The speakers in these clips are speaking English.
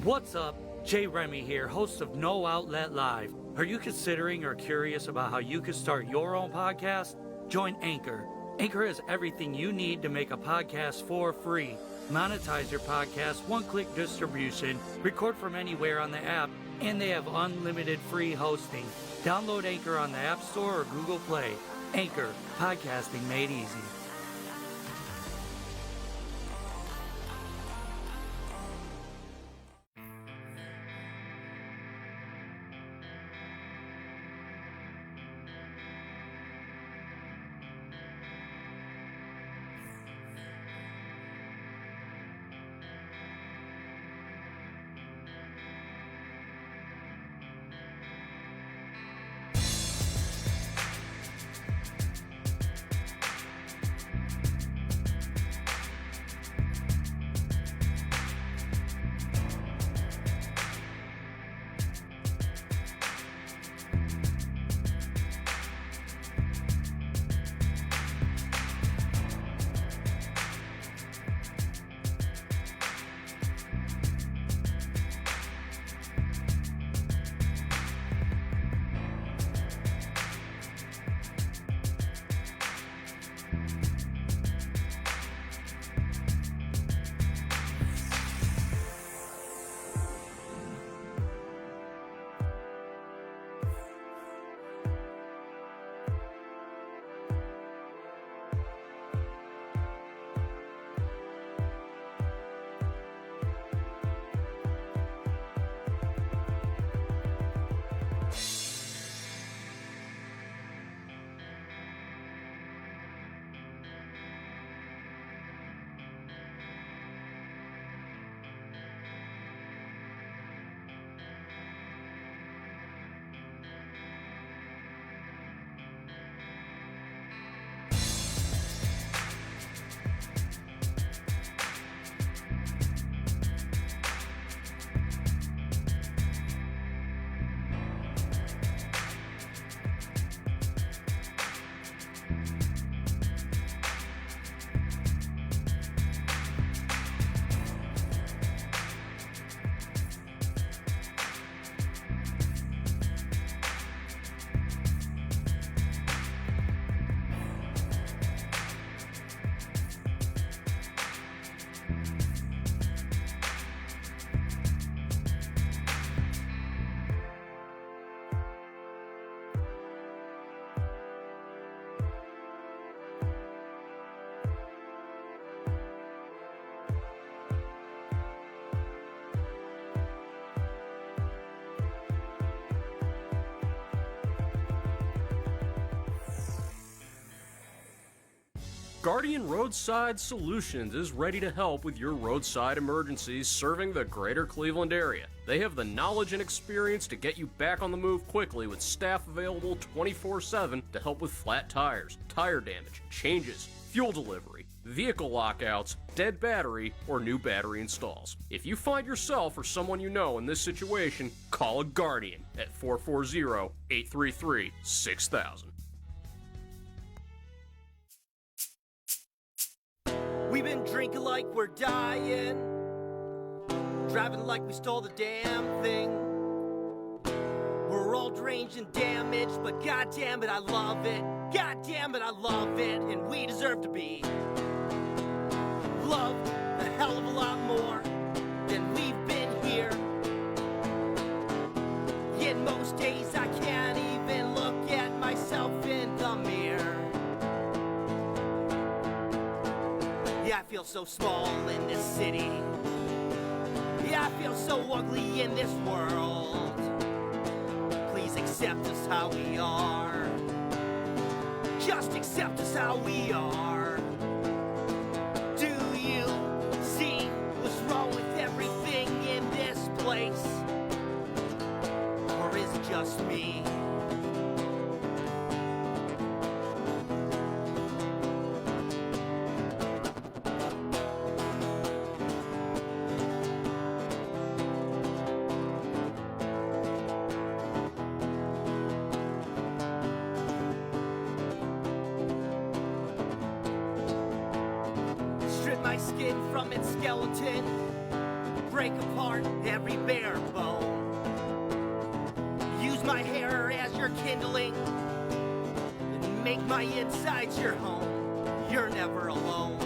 What's up? Jay Remy here, host of No Outlet Live. Are you considering or curious about how you could start your own podcast? Join Anchor. Anchor has everything you need to make a podcast for free. Monetize your podcast, one-click distribution, record from anywhere on the app, and they have unlimited free hosting. Download Anchor on the App Store or Google Play. Anchor, podcasting made easy. Guardian Roadside Solutions is ready to help with your roadside emergencies serving the greater Cleveland area. They have the knowledge and experience to get you back on the move quickly with staff available 24/7 to help with flat tires, tire damage, changes, fuel delivery, vehicle lockouts, dead battery, or new battery installs. If you find yourself or someone you know in this situation, call a Guardian at 440-833-6000. We've been drinking like we're dying, driving like we stole the damn thing. We're all deranged and damaged, but goddamn it, I love it. Goddamn it, I love it, and we deserve to be loved a hell of a lot more than we've been here. Yet most days I can't even look at myself in the mirror. Yeah, I feel so small in this city. Yeah, I feel so ugly in this world. Please accept us how we are. Just accept us how we are. Do you see what's wrong with everything in this place? Or is it just me? my skin from its skeleton. break apart every bare bone. Use my hair as your kindling and make my insides your home. You're never alone.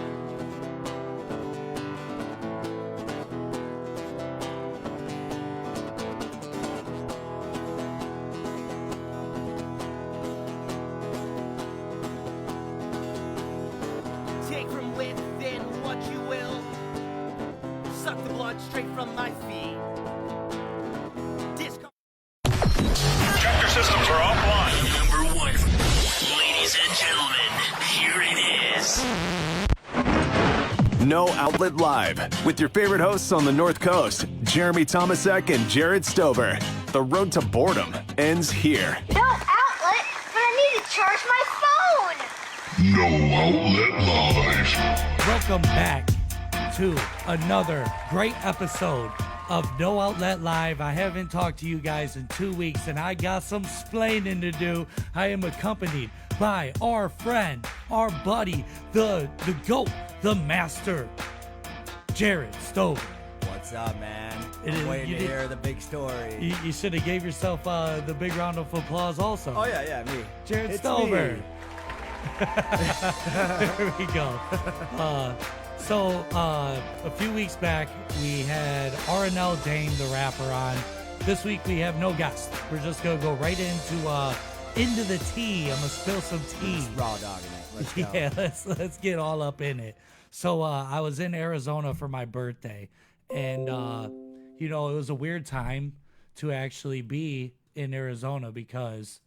Take from within what you will. Suck the blood straight from my feet. Tractor systems are offline. Number one. Ladies and gentlemen, here it is. No Outlet Live with your favorite hosts on the North Coast, Jeremy Tomesek and Jarrod Stover. The road to boredom ends here. No outlet, but I need to charge my phone. No Outlet Live. Welcome back to another great episode of No Outlet Live. I haven't talked to you guys in 2 weeks, and I got some splaining to do. I am accompanied by our friend, our buddy, the GOAT, the master, Jarrod Stover. What's up, man? It is- I'm waiting you to did- hear the big story. You should have gave yourself the big round of applause also. Oh, yeah, me. Jarrod It's Stover. me. There we go. So a few weeks back, we had RNL Dame, the rapper, on. This week, we have no guest. We're just going to go right into the tea. I'm going to spill some tea. Just raw dogging it. Let's go. Yeah, let's get all up in it. So I was in Arizona for my birthday, and it was a weird time to actually be in Arizona because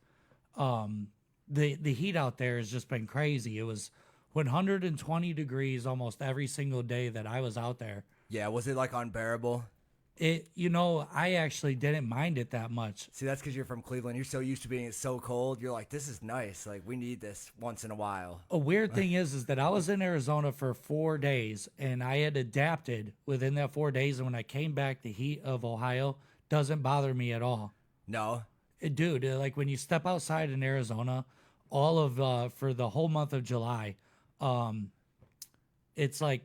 the heat out there has just been crazy. It was 120 degrees almost every single day that I was out there. Yeah, was it like unbearable? I actually didn't mind it that much. See, that's because you're from Cleveland. You're so used to being so cold. You're like, this is nice. Like, we need this once in a while. A weird thing is that I was in Arizona for 4 days, and I had adapted within that 4 days. And when I came back, the heat of Ohio doesn't bother me at all. No? Dude, like when you step outside in Arizona, all of for the whole month of July, it's like,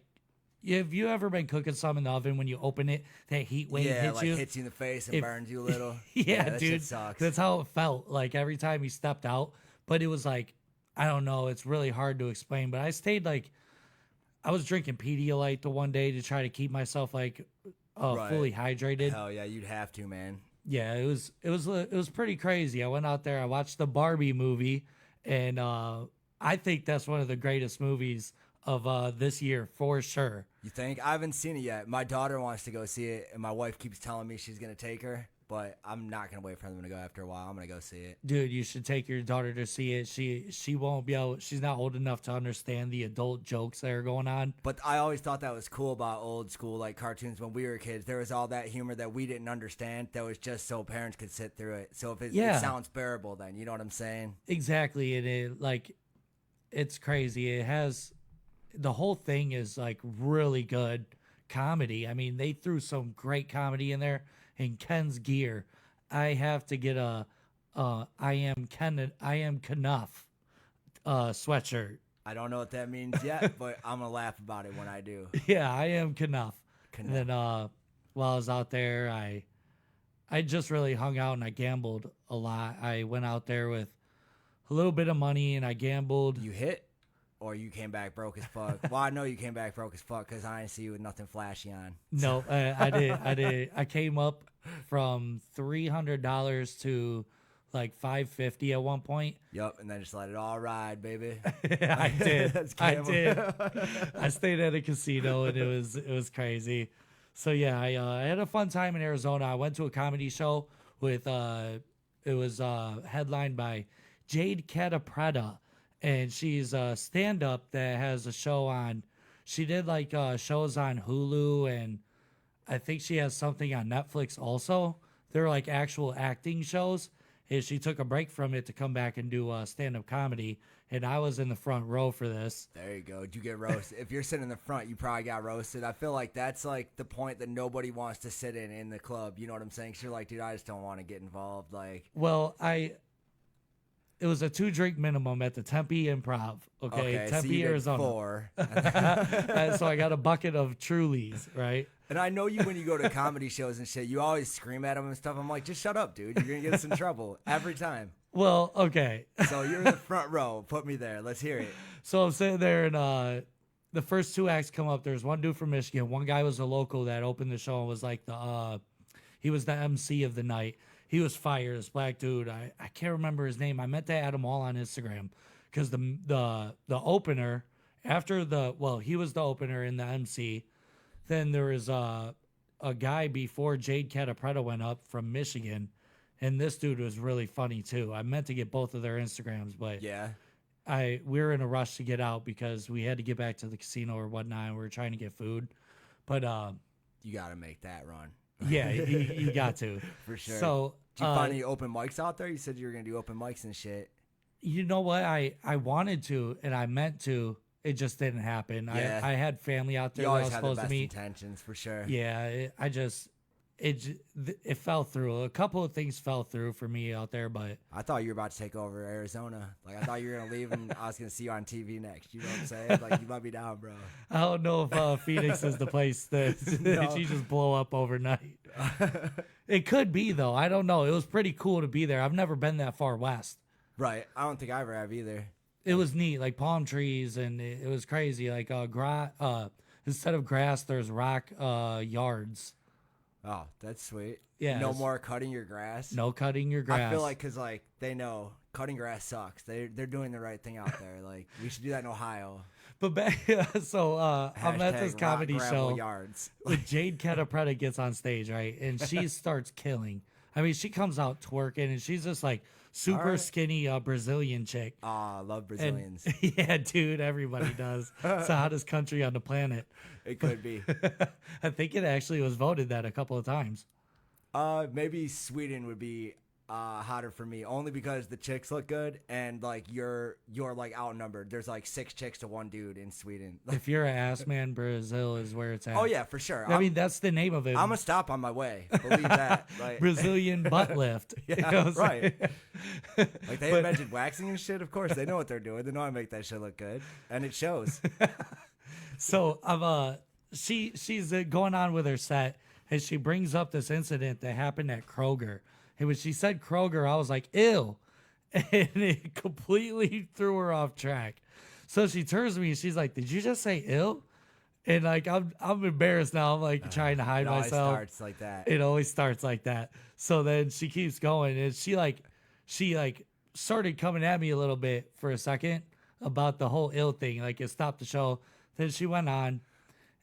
have you ever been cooking something in the oven when you open it, that heat wave Yeah, hits like you? hits you in the face and It- burns you a little. Yeah, that dude. shit sucks. That's how it felt like every time you stepped out. But it was like, I don't know. It's really hard to explain. But I stayed I was drinking Pedialyte the one day to try to keep myself Right. fully hydrated. Hell yeah, you'd have to, man. Yeah, it was pretty crazy. I went out there. I watched the Barbie movie, and I think that's one of the greatest movies of this year for sure. You think? I haven't seen it yet. My daughter wants to go see it, and my wife keeps telling me she's going to take her, but I'm not going to wait for them to go after a while. I'm going to go see it. Dude, you should take your daughter to see it. She won't be able. She's not old enough to understand the adult jokes that are going on. But I always thought that was cool about old school like cartoons when we were kids. There was all that humor that we didn't understand that was just so parents could sit through it. So if it sounds bearable, then you know what I'm saying? Exactly, and it's crazy. It has the whole thing is like really good comedy. I mean, they threw some great comedy in there. And Ken's gear, I have to get a I am Knuff sweatshirt. I don't know what that means yet, but I'm gonna laugh about it when I do. Yeah, I am Knuff. And Knuff. then while I was out there, I just really hung out and I gambled a lot. I went out there with a little bit of money and I gambled. You hit, or you came back broke as fuck? Well, I know you came back broke as fuck because I didn't see you with nothing flashy on. No, I did. I came up from $300 to like $550 at one point. Yep, and then just let it all ride, baby. I did. That's I gamble. did. I stayed at a casino and it was crazy. So yeah, I had a fun time in Arizona. I went to a comedy show with it was headlined by Jade Catapretta, and she's a stand-up that has a show on. She did like shows on Hulu, and I think she has something on Netflix also. They're like actual acting shows. And she took a break from it to come back and do stand-up comedy, and I was in the front row for this. There you go. Did you get roasted? If you're sitting in the front, you probably got roasted. I feel like that's like the point that nobody wants to sit in the club. You know what I'm saying? 'Cause you're like, dude, I just don't want to get involved. Like, Well, it was a 2-drink minimum at the Tempe Improv. Okay, so Tempe, you did Arizona. 4. So I got a bucket of Trulies, right? And I know you when you go to comedy shows and shit, you always scream at them and stuff. I'm like, just shut up, dude. You're going to get us in trouble every time. Well, okay. So you're in the front row. Put me there. Let's hear it. So I'm sitting there, and the first two acts come up. There's one dude from Michigan. One guy was a local that opened the show and was like he was the MC of the night. He was fire. This black dude. I can't remember his name. I meant to add them all on Instagram because the opener he was the opener in the MC. Then there was a guy before Jade Catapretta went up from Michigan, and this dude was really funny too. I meant to get both of their Instagrams, but yeah, we were in a rush to get out because we had to get back to the casino or whatnot, and we were trying to get food. But you got to make that run. Yeah, you got to. For sure. So, did you find any open mics out there? You said you were going to do open mics and shit. You know what? I wanted to, and I meant to. It just didn't happen. Yeah. I had family out there you that I always was had supposed the best to meet. intentions, for sure. Yeah, it fell through. A couple of things fell through for me out there, but I thought you were about to take over Arizona. Like, I thought you were going to leave and I was going to see you on TV next. You know what I'm saying? Like, you might be down, bro. I don't know if Phoenix is the place that you just blow up overnight. It could be, though. I don't know. It was pretty cool to be there. I've never been that far west. Right. I don't think I ever have either. It was neat, like palm trees, and it was crazy. Like instead of grass, there's rock yards. Oh, that's sweet. Yeah. No more cutting your grass. No cutting your grass. I feel like because like they know cutting grass sucks. They're doing the right thing out there. Like we should do that in Ohio. But back, so I'm at this comedy show. Yards. With Jade Catapretta gets on stage, right, and she starts killing. I mean, she comes out twerking, and she's just like super skinny Brazilian chick. I love Brazilians. And, yeah, dude, everybody does. It's the hottest country on the planet. It could be. I think it actually was voted that a couple of times. Maybe Sweden would be hotter for me, only because the chicks look good and like you're like outnumbered. There's like 6 chicks to 1 dude in Sweden. If you're an ass man, Brazil is where it's at. Oh yeah, for sure. I mean, that's the name of it. I'm gonna stop on my way. Believe that. Like, Brazilian butt lift. Yeah, you know right. Like they invented waxing and shit. Of course, they know what they're doing. They know how to make that shit look good, and it shows. So she's going on with her set, and she brings up this incident that happened at Kroger. And when she said Kroger, I was like, ew. And it completely threw her off track. So she turns to me and she's like, did you just say ew? And like, I'm embarrassed now. I'm like trying to hide myself. It always starts like that. It always starts like that. So then she keeps going, and she started coming at me a little bit for a second about the whole ill thing. Like it stopped the show. Then she went on.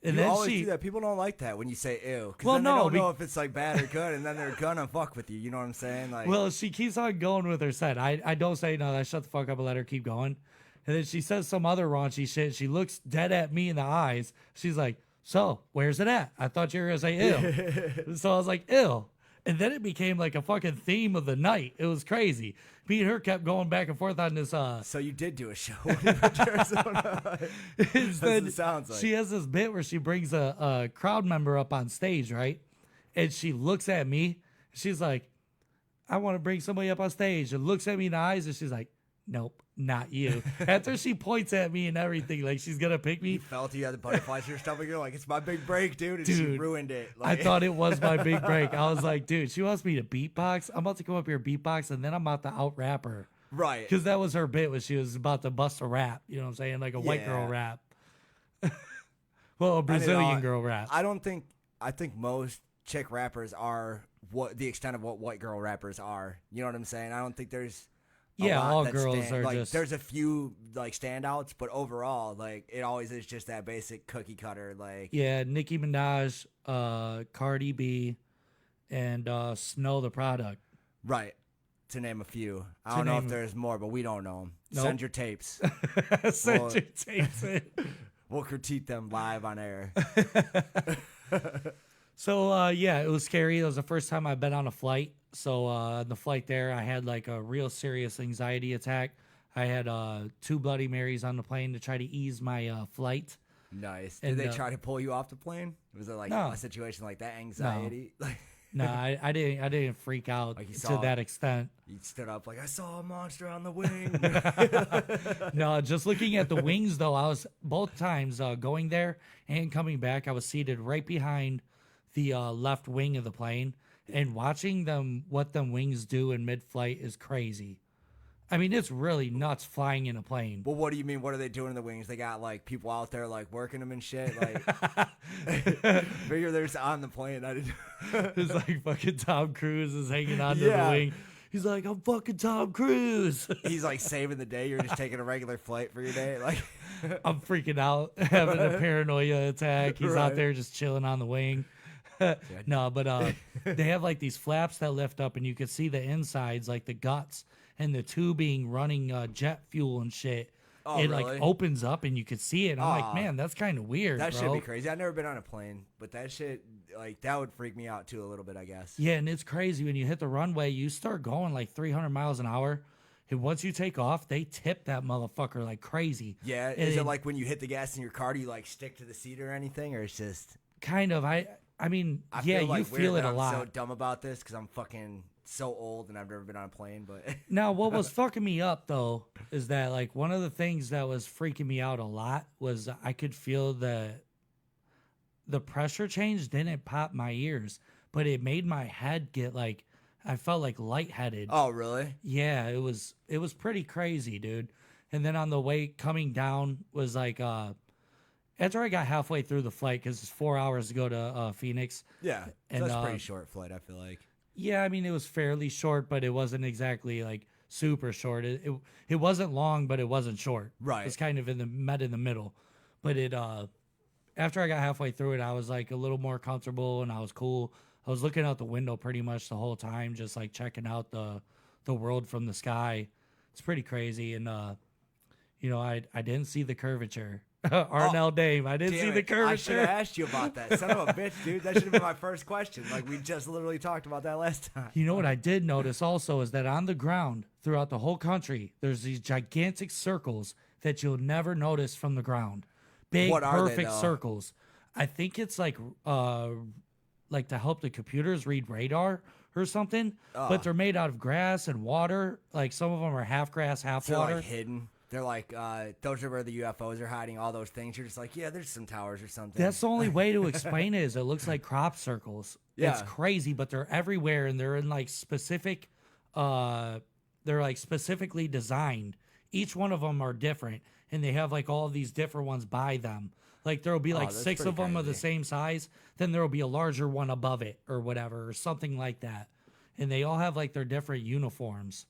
And you then always do that. People don't like that when you say ew. Well, then no, they don't know if it's like bad or good, and then they're gonna fuck with you. You know what I'm saying? Like, well, she keeps on going with her set. I don't say no. I shut the fuck up and let her keep going. And then she says some other raunchy shit. She looks dead at me in the eyes. She's like, so where's it at? I thought you were gonna say ew. So I was like, ew. And then it became like a fucking theme of the night. It was crazy. Me and her kept going back and forth on this. So you did do a show in Arizona. That's what it sounds like. She has this bit where she brings a crowd member up on stage, right? And she looks at me. She's like, I want to bring somebody up on stage. And looks at me in the eyes, and she's like, nope, not you. After she points at me and everything, like she's going to pick me. You felt you had the butterflies in your stomach. You're like, it's my big break, dude. And she ruined it. Like, I thought it was my big break. I was like, dude, she wants me to beatbox. I'm about to come up here beatbox, and then I'm about to out-rap her. Right. Because that was her bit when she was about to bust a rap. You know what I'm saying? Like a white girl rap. Well, a Brazilian girl rap. I think most chick rappers are the extent of what white girl rappers are. You know what I'm saying? I don't think there's... all girls are like, just... There's a few like standouts, but overall, like it always is just that basic cookie cutter. Like Nicki Minaj, Cardi B, and Snow the Product. Right, to name a few. I don't know if there's more, but we don't know them. Nope. Send your tapes. Send your tapes in. We'll critique them live on air. So it was scary. It was the first time I've been on a flight. So on the flight there, I had like a real serious anxiety attack. I had 2 Bloody Marys on the plane to try to ease my flight. Nice. Did they try to pull you off the plane? Was it like a situation like that, anxiety? No, I didn't freak out like to that extent. You stood up like, I saw a monster on the wing. No, just looking at the wings though, I was both times going there and coming back, I was seated right behind the left wing of the plane, and watching what them wings do in mid-flight is crazy. I mean, it's really nuts flying in a plane. Well, what do you mean? What are they doing in the wings? They got like people out there like working them and shit. Like, figure they're just on the plane. I didn't. It's like fucking Tom Cruise is hanging onto the wing. He's like, I'm fucking Tom Cruise. He's like saving the day. You're just taking a regular flight for your day. Like, I'm freaking out, having a paranoia attack. He's out there just chilling on the wing. No, but they have like these flaps that lift up, and you can see the insides, like the guts and the tubing running jet fuel and shit. Oh, it really? like opens up and you can see it. I'm like, man, that's kind of weird. That bro. should be crazy. I've never been on a plane, but that shit, like, that would freak me out too a little bit, I guess. Yeah, and it's crazy when you hit the runway, you start going like 300 miles an hour. And once you take off, they tip that motherfucker like crazy. Yeah, is it like when you hit the gas in your car, do you like stick to the seat or anything, or it's just kind of? I mean, yeah, feel like you feel it a lot. I'm so dumb about this because I'm fucking so old and I've never been on a plane. But now, what was fucking me up though is that like one of the things that was freaking me out a lot was I could feel the pressure change didn't pop my ears, but it made my head get like. I felt like lightheaded. Oh, really? Yeah, it was pretty crazy, dude. And then on the way coming down was like after I got halfway through the flight, because it's 4 hours to go to Phoenix. Yeah, and that's a pretty short flight, I feel like. Yeah, I mean, it was fairly short, but it wasn't exactly like super short. It wasn't long, but it wasn't short. Right. It was kind of in the middle. But it after I got halfway through it, I was like a little more comfortable and I was cool. I was looking out the window pretty much the whole time, just like checking out the world from the sky. It's pretty crazy. And, you know, I didn't see the curvature. Arnell Dame, I didn't see the curvature. I should have asked you about that. Son of a bitch, dude. That should have been my first question. Like, we just literally talked about that last time. You know what I did notice also is that on the ground throughout the whole country, there's these gigantic circles that you'll never notice from the ground. Big, perfect circles. I think it's like to help the computers read radar or something, but they're made out of grass and water. Like some of them are half grass, half water. They're like hidden. They're like, those are where the UFOs are hiding, all those things. You're just like, yeah, there's some towers or something. That's the only way to explain it is it looks like crop circles. Yeah. It's crazy, but they're everywhere and they're in like specific, they're like specifically designed. Each one of them are different and they have like all these different ones by them. Like there will be like 6 of them of the same size. Then there will be a larger one above it or whatever, or something like that. And they all have like their different uniforms.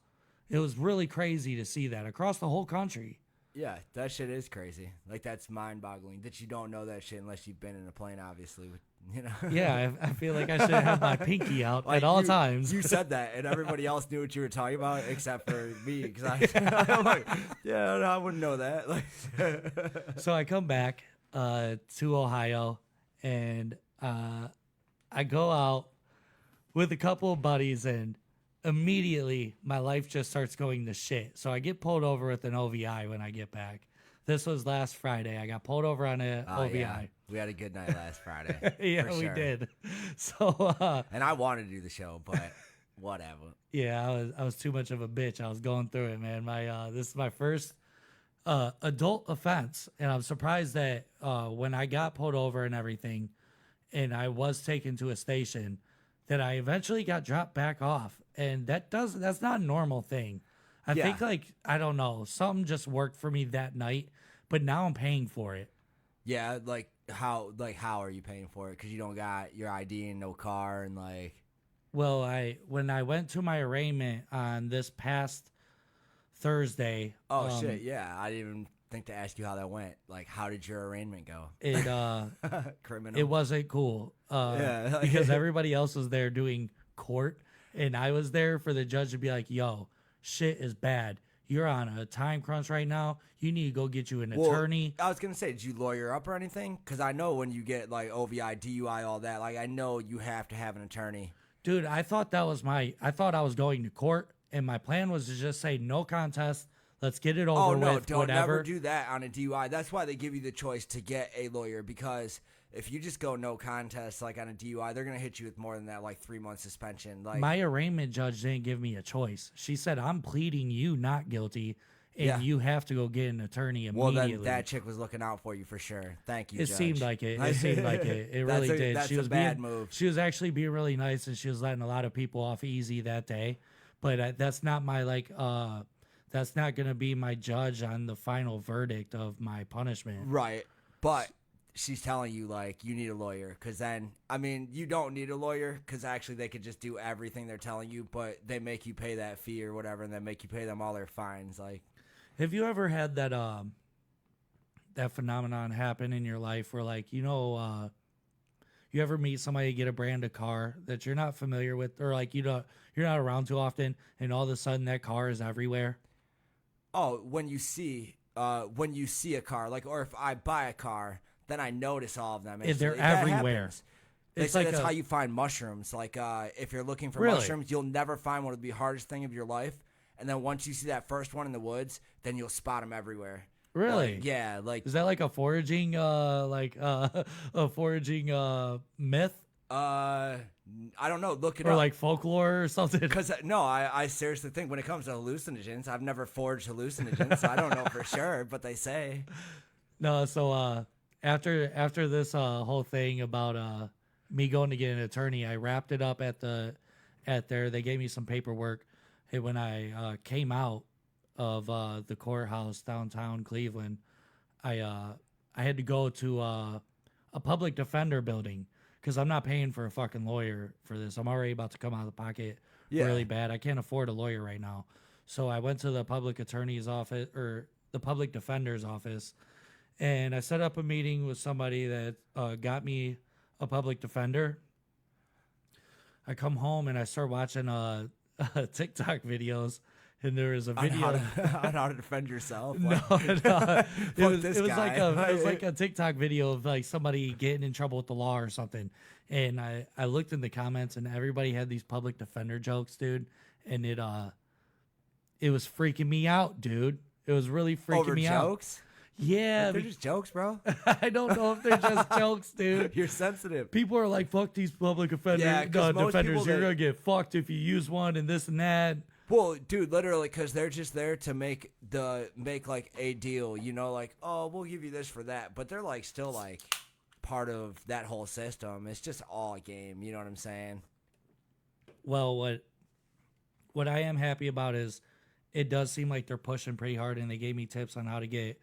It was really crazy to see that across the whole country. Yeah, that shit is crazy. Like that's mind-boggling that you don't know that shit unless you've been in a plane, obviously. You know. Yeah, I feel like I should have my pinky out like at all times. You said that, and everybody else knew what you were talking about except for me, because I'm like, yeah, no, I wouldn't know that. Like, so I come back to Ohio, and I go out with a couple of buddies, and immediately my life just starts going to shit. So I get pulled over with an OVI when I get back. This was last Friday. I got pulled over on an OVI. Yeah. We had a good night last Friday. Yeah, we did. So and I wanted to do the show, but whatever. Yeah, I was too much of a bitch. I was going through it, man. This is my first adult offense, and I'm surprised that when I got pulled over and everything, and I was taken to a station, that I eventually got dropped back off, and that's not a normal thing. I think I don't know, something just worked for me that night, but now I'm paying for it. Yeah, how are you paying for it? Because you don't got your ID and no car and like. Well, when I went to my arraignment on this past Thursday. Oh shit! Yeah, I didn't even think to ask you how that went. Like, how did your arraignment go? Criminal. It wasn't cool. Yeah, because everybody else was there doing court, and I was there for the judge to be like, "Yo, shit is bad. You're on a time crunch right now. You need to go get you an attorney." I was gonna say, did you lawyer up or anything? Because I know when you get like OVI, DUI, all that, like I know you have to have an attorney. Dude, I thought I was going to court, and my plan was to just say no contest. Let's get it over with. Oh no, don't whatever. never do that on a DUI. That's why they give you the choice to get a lawyer, because if you just go no contest like on a DUI, they're gonna hit you with more than that, like 3-month suspension. Like my arraignment judge didn't give me a choice. She said, "I'm pleading you not guilty, and you have to go get an attorney immediately. Well, then that chick was looking out for you for sure. Thank you, It Judge. seemed like it. It seemed like it. It really did. That's she was a bad move. She was actually being really nice, and she was letting a lot of people off easy that day. But that's not my that's not gonna be my judge on the final verdict of my punishment. Right, but she's telling you like you need a lawyer, because then you don't need a lawyer, because actually they could just do everything they're telling you, but they make you pay that fee or whatever, and then make you pay them all their fines. Like, have you ever had that that phenomenon happen in your life where you ever meet somebody, get a brand of car that you're not familiar with, or you're not around too often, and all of a sudden that car is everywhere? Oh, when you see a car, or if I buy a car, then I notice all of them. They're everywhere. They say that's how you find mushrooms. If you're looking for mushrooms, you'll never find one of the hardest thing of your life. And then once you see that first one in the woods, then you'll spot them everywhere. Really? Yeah. Is that like a foraging, a foraging myth? I don't know. Look it or up. like folklore or something. Because I seriously think when it comes to hallucinogens, I've never forged hallucinogens, so I don't know for sure, but they say. No, so after this whole thing about me going to get an attorney, I wrapped it up at there. They gave me some paperwork. And when I came out of the courthouse downtown Cleveland, I had to go to a public defender building, because I'm not paying for a fucking lawyer for this. I'm already about to come out of the pocket really bad. I can't afford a lawyer right now. So I went to the public attorney's office, or the public defender's office, and I set up a meeting with somebody that got me a public defender. I come home and I start watching TikTok videos, and there was a video on how to defend yourself. No. It was like a TikTok video of like somebody getting in trouble with the law or something. And I looked in the comments, and everybody had these public defender jokes, dude. And it was freaking me out, dude. It was really freaking me out. Jokes? Yeah. They're just jokes, bro. I don't know if they're just jokes, dude. You're sensitive. People are like, fuck these public defenders. You're going to get fucked if you use one and this and that. Well, dude, literally, because they're just there to make like a deal, oh, we'll give you this for that, but they're like still like part of that whole system. It's just all a game, you know what I'm saying? Well, what I am happy about is it does seem like they're pushing pretty hard, and they gave me tips on how to get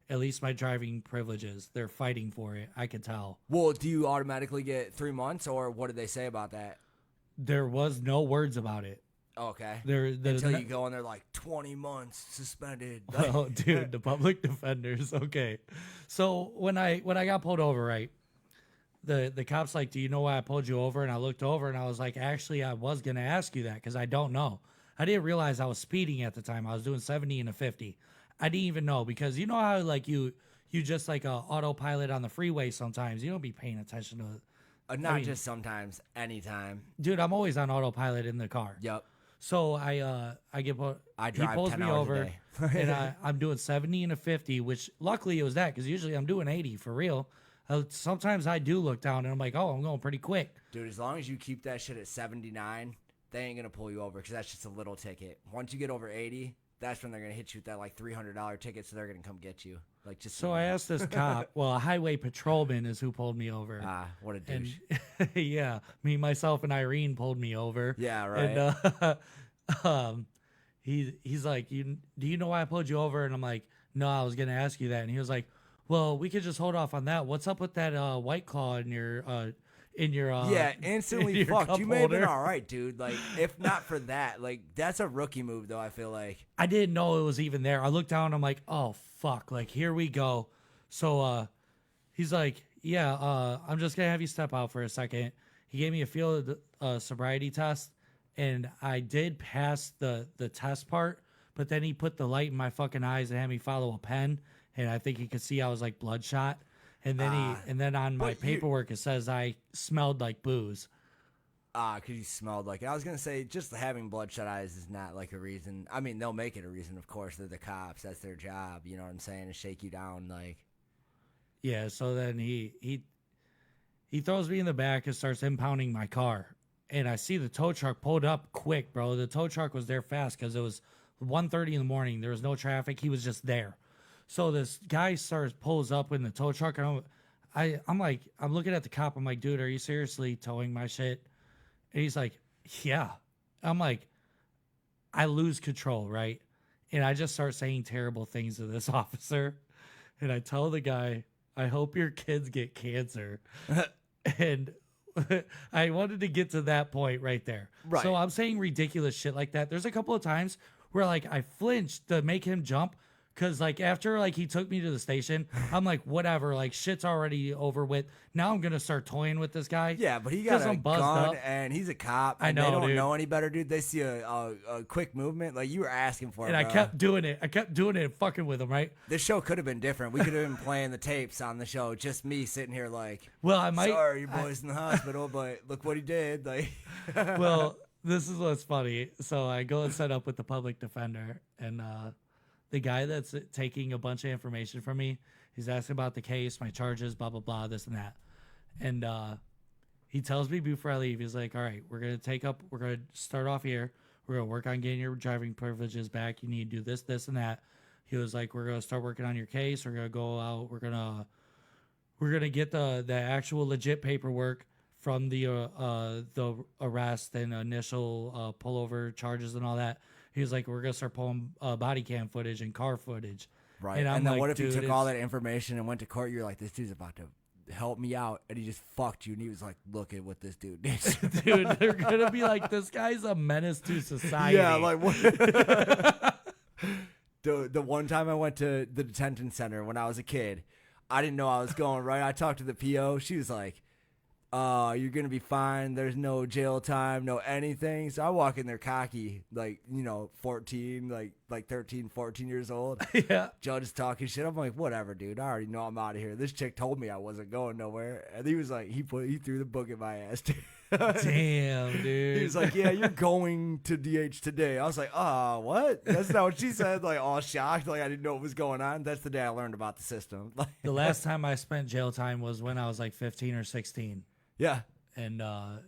at least my driving privileges. They're fighting for it, I can tell. Well, do you automatically get 3 months, or what did they say about that? There was no words about it. Okay. Until you go and they're like 20 months suspended. Oh, dude, the public defenders. Okay. So when I got pulled over, right, the cop's like, do you know why I pulled you over? And I looked over and I was like, actually, I was going to ask you that because I don't know. I didn't realize I was speeding at the time. I was doing 70 and a 50. I didn't even know, because you know how like you just like autopilot on the freeway sometimes. You don't be paying attention to Not just sometimes, anytime. Dude, I'm always on autopilot in the car. Yep. So I drive he pulls 10 me hours over, a day. and I'm doing 70 and a 50, which luckily it was that, because usually I'm doing 80 for real. Sometimes I do look down and I'm like, oh, I'm going pretty quick. Dude, as long as you keep that shit at 79, they ain't gonna pull you over, because that's just a little ticket. Once you get over 80, that's when they're gonna hit you with that like $300 ticket, so they're gonna come get you. Like just. So I asked this cop. Well, a highway patrolman is who pulled me over. Ah, what a douche. And, yeah, me, myself, and Irene pulled me over. Yeah, right. And he's like, do you know why I pulled you over? And I'm like, no, I was gonna ask you that. And he was like, well, we could just hold off on that. What's up with that White Claw in your yeah, instantly fucked. You may have been all right, dude. Like, if not for that, like, that's a rookie move, though, I feel like. I didn't know it was even there. I looked down, I'm like, oh, fuck. Like, here we go. So he's like, yeah, I'm just going to have you step out for a second. He gave me a field sobriety test, and I did pass the test part, but then he put the light in my fucking eyes and had me follow a pen, and I think he could see I was, like, bloodshot. And then on my paperwork it says I smelled like booze. Because you smelled like it. I was going to say, just having bloodshot eyes is not like a reason. I mean, they'll make it a reason, of course. They're the cops. That's their job. You know what I'm saying? To shake you down, like. Yeah, so then he throws me in the back and starts impounding my car. And I see the tow truck pulled up quick, bro. The tow truck was there fast because it was 1:30 in the morning. There was no traffic. He was just there. So this guy pulls up in the tow truck, and I'm looking at the cop. I'm like, dude, are you seriously towing my shit? And he's like, yeah. I'm like, I lose control, right? And I just start saying terrible things to this officer. And I tell the guy, I hope your kids get cancer. And I wanted to get to that point right there. Right. So I'm saying ridiculous shit like that. There's a couple of times where like I flinched to make him jump. Cause like after like he took me to the station, I'm like, whatever, like shit's already over with. Now I'm gonna start toying with this guy. Yeah, but he got a I'm buzzed gun up. and he's a cop. I And know, they don't dude. know any better, dude. They see a quick movement like you were asking for. And I bro. kept doing it. And fucking with him, right? This show could have been different. We could have been playing the tapes on the show. Just me sitting here like, Well, I might. sorry, your boy's in the hospital, but look what he did. Like, Well, this is what's funny. So I go and set up with the public defender, and the guy that's taking a bunch of information from me, he's asking about the case, my charges, blah, blah, blah, this and that. And he tells me before I leave, he's like, all right, we're going to start off here. We're going to work on getting your driving privileges back. You need to do this, this, and that. He was like, we're going to start working on your case. We're going to go out. We're going to get the actual legit paperwork from the arrest and initial pullover charges and all that. He was like, we're going to start pulling body cam footage and car footage. right. And I'm And then like, what if you dude, took all that information and went to court? You're like, this dude's about to help me out, and he just fucked you. And he was like, look at what this dude did. Dude, they're going to be like, this guy's a menace to society. Yeah, like what? The one time I went to the detention center when I was a kid, I didn't know I was going right. I talked to the PO. She was like, you're going to be fine. There's no jail time, no anything. So I walk in there cocky, like, 14, like 13, 14 years old. Yeah. Judge is talking shit. I'm like, whatever, dude. I already know I'm out of here. This chick told me I wasn't going nowhere. And he was like, he threw the book at my ass, dude. Damn, dude. He was like, yeah, you're going to DH today. I was like, what? That's not what she said. Like, all shocked. Like, I didn't know what was going on. That's the day I learned about the system. Like, The last time I spent jail time was when I was like 15 or 16. yeah. And, I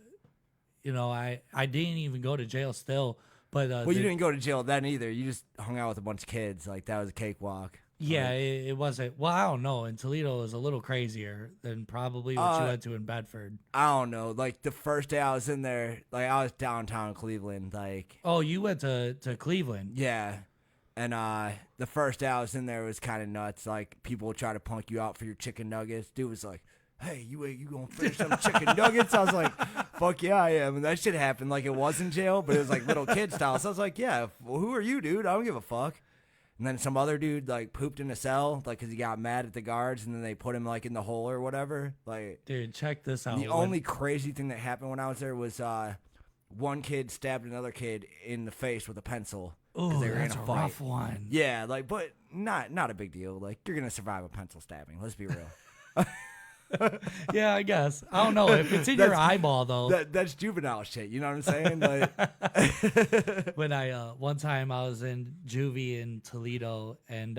didn't even go to jail still. But Well, you didn't go to jail then either. You just hung out with a bunch of kids. Like, that was a cakewalk. Yeah, it wasn't. Well, I don't know. In Toledo, it was a little crazier than probably what you went to in Bedford. I don't know. Like, the first day I was in there, like, I was downtown Cleveland. Like, Oh, you went to Cleveland. yeah. And the first day I was in there was kind of nuts. Like, people would try to punk you out for your chicken nuggets. Dude was like, hey, you gonna finish some chicken nuggets? I was like, fuck yeah, I am. And that shit happened like it was in jail, but it was like little kid style. So I was like, yeah, well, who are you, dude? I don't give a fuck. And then some other dude like pooped in a cell, like, because he got mad at the guards, and then they put him like in the hole or whatever. Like, Dude, check this out. the only crazy thing that happened when I was there was one kid stabbed another kid in the face with a pencil. Oh, they were that's in a a fight. rough one. Yeah, like, but not a big deal. Like, you're gonna survive a pencil stabbing. Let's be real. Yeah, I guess. I don't know. If it's in your That's- eyeball, though. That's juvenile shit. You know what I'm saying? Like, When one time I was in juvie in Toledo, and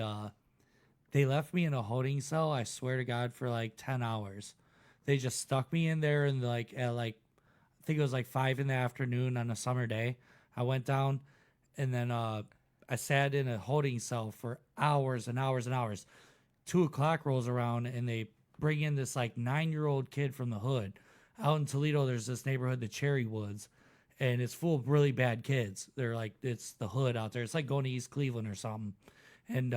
they left me in a holding cell, I swear to God, for like 10 hours. They just stuck me in there, and I think it was like 5 in the afternoon on a summer day. I went down, and then I sat in a holding cell for hours and hours and hours. 2 o'clock rolls around, and they bring in this like 9-year-old kid from the hood. Out in Toledo, there's this neighborhood, the Cherry Woods, and it's full of really bad kids. They're like, it's the hood out there. It's like going to East Cleveland or something. And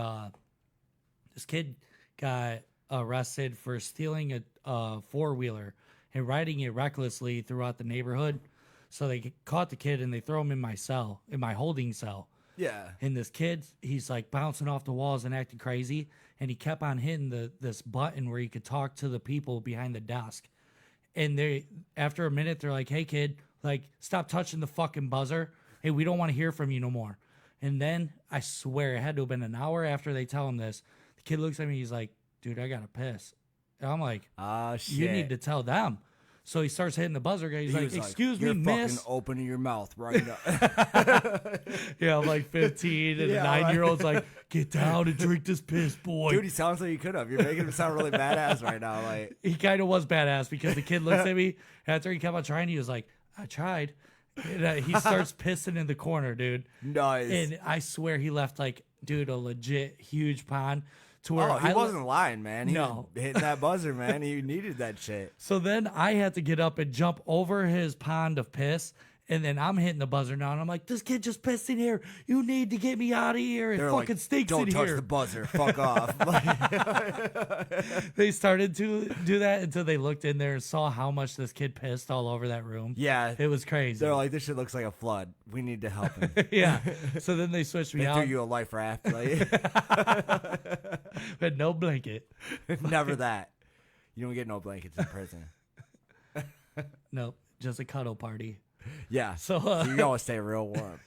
this kid got arrested for stealing a four-wheeler and riding it recklessly throughout the neighborhood. So they caught the kid, and they throw him in my cell, in my holding cell. yeah. And this kid, he's like bouncing off the walls and acting crazy. And he kept on hitting this button where he could talk to the people behind the desk. And after a minute, they're like, hey, kid, like, stop touching the fucking buzzer. Hey, we don't want to hear from you no more. And then I swear it had to have been an hour after they tell him this. The kid looks at me. He's like, dude, I got to piss. And I'm like, Oh shit. you need to tell them. So he starts hitting the buzzer. He's He like, was excuse me, you're miss. fucking opening your mouth right now. Yeah, I'm like 15, and Yeah, the 9-year-old's like, get down and drink this piss, boy. Dude, he sounds like you could have. You're making him sound really badass right now. Like, He kind of was badass because the kid looks at me after he kept on trying. He was like, I tried. And, he starts pissing in the corner, dude. Nice. And I swear he left like, dude, a legit huge pond to where he wasn't lying, man. He No. was hitting that buzzer, man. He needed that shit. So then I had to get up and jump over his pond of piss. And then I'm hitting the buzzer now, and I'm like, "This kid just pissed in here. You need to get me out of here. It They're fucking like, stinks don't in touch here." the buzzer. Fuck off. They started to do that until they looked in there and saw how much this kid pissed all over that room. Yeah. It was crazy. They're like, this shit looks like a flood. We need to help him. Yeah. So then they switched me They out. threw you a life raft. Like, But no blanket. never that. You don't get no blankets in prison. Nope. Just a cuddle party. Yeah. So, So you always stay real warm.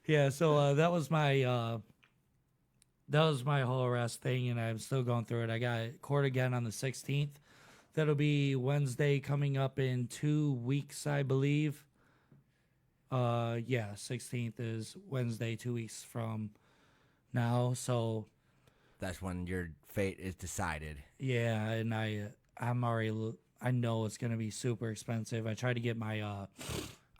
Yeah, so that was my whole arrest thing, and I'm still going through it. I got court again on the 16th. That'll be Wednesday coming up in 2 weeks, I believe. 16th is Wednesday, 2 weeks from now. So That's when your fate is decided. yeah, and I'm already. I know it's gonna be super expensive. I tried to get my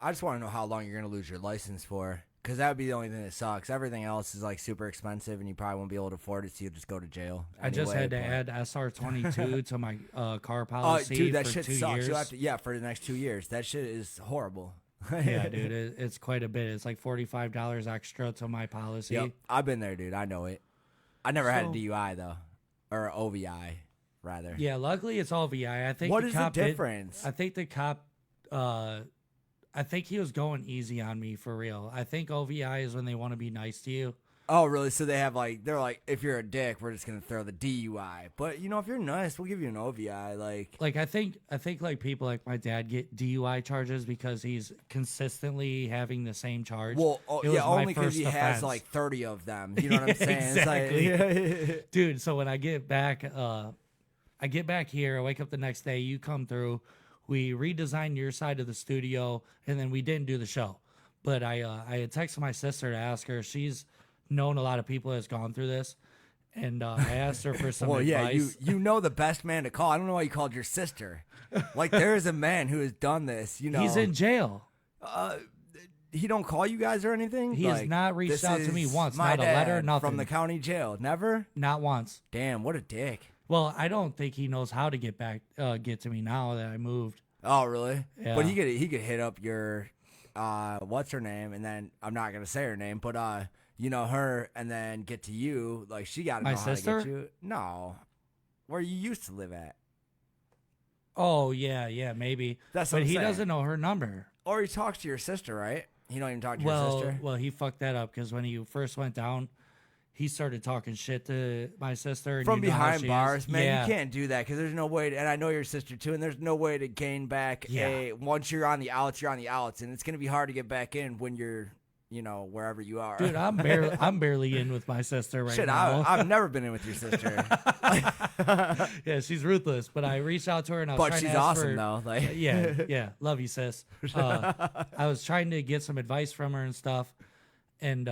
I just want to know how long you're going to lose your license for. Because that would be the only thing that sucks. Everything else is like super expensive and you probably won't be able to afford it, so you'll just go to jail. I just had to but- add SR22 to my car policy. dude, that for shit 2 sucks. years. You'll have to, for the next 2 years. That shit is horrible. Yeah, dude, it's quite a bit. It's like $45 extra to my policy. Yep. I've been there, dude. I know it. I never had a So- DUI, though. Or OVI, rather. Yeah, luckily it's all VI. I think What the is the cop difference? I think the cop, I think he was going easy on me for real. I think OVI is when they want to be nice to you. Oh, really? So they have like, they're like, if you're a dick, we're just going to throw the DUI. But, you know, if you're nice, we'll give you an OVI. Like I think like people like my dad get DUI charges because he's consistently having the same charge. Well, It was my only because first he offense. has like 30 of them. You know what I'm saying? Exactly. It's like, Dude, so when I get back here, I wake up the next day, you come through, we redesigned your side of the studio, and then we didn't do the show. But I had texted my sister to ask her. She's known a lot of people that's gone through this, and I asked her for some well, advice. yeah, you know the best man to call. I don't know why you called your sister. Like, there is a man who has done this, you know. He's in jail. He don't call you guys or anything? He has Like, not reached this out to me is once, my not a letter, dad nothing. From the county jail. Never? Not once. Damn, what a dick. Well, I don't think he knows how to get to me now that I moved. Oh, really? Yeah. But he could hit up your, what's her name? And then, I'm not going to say her name, but, you know, her, and then get to you. Like, she got to know My how to sister? get you. No. Where you used to live at. Oh, yeah, maybe. That's what but I'm he saying. doesn't know her number. Or he talks to your sister, right? He don't even talk to your sister? Well, he fucked that up because when he first went down, he started talking shit to my sister. And From you know how behind she bars, is. man, Yeah. you can't do that because there's no way. And I know your sister too, and there's no way to gain back. Yeah. Once you're on the outs, you're on the outs, and it's gonna be hard to get back in when you're, you know, wherever you are. Dude, I'm barely in with my sister right Shit, now. I've never been in with your sister, Yeah, she's ruthless. But I reached out to her and I was but trying she's to ask awesome for, though. Like, yeah, love you, sis. I was trying to get some advice from her and stuff, and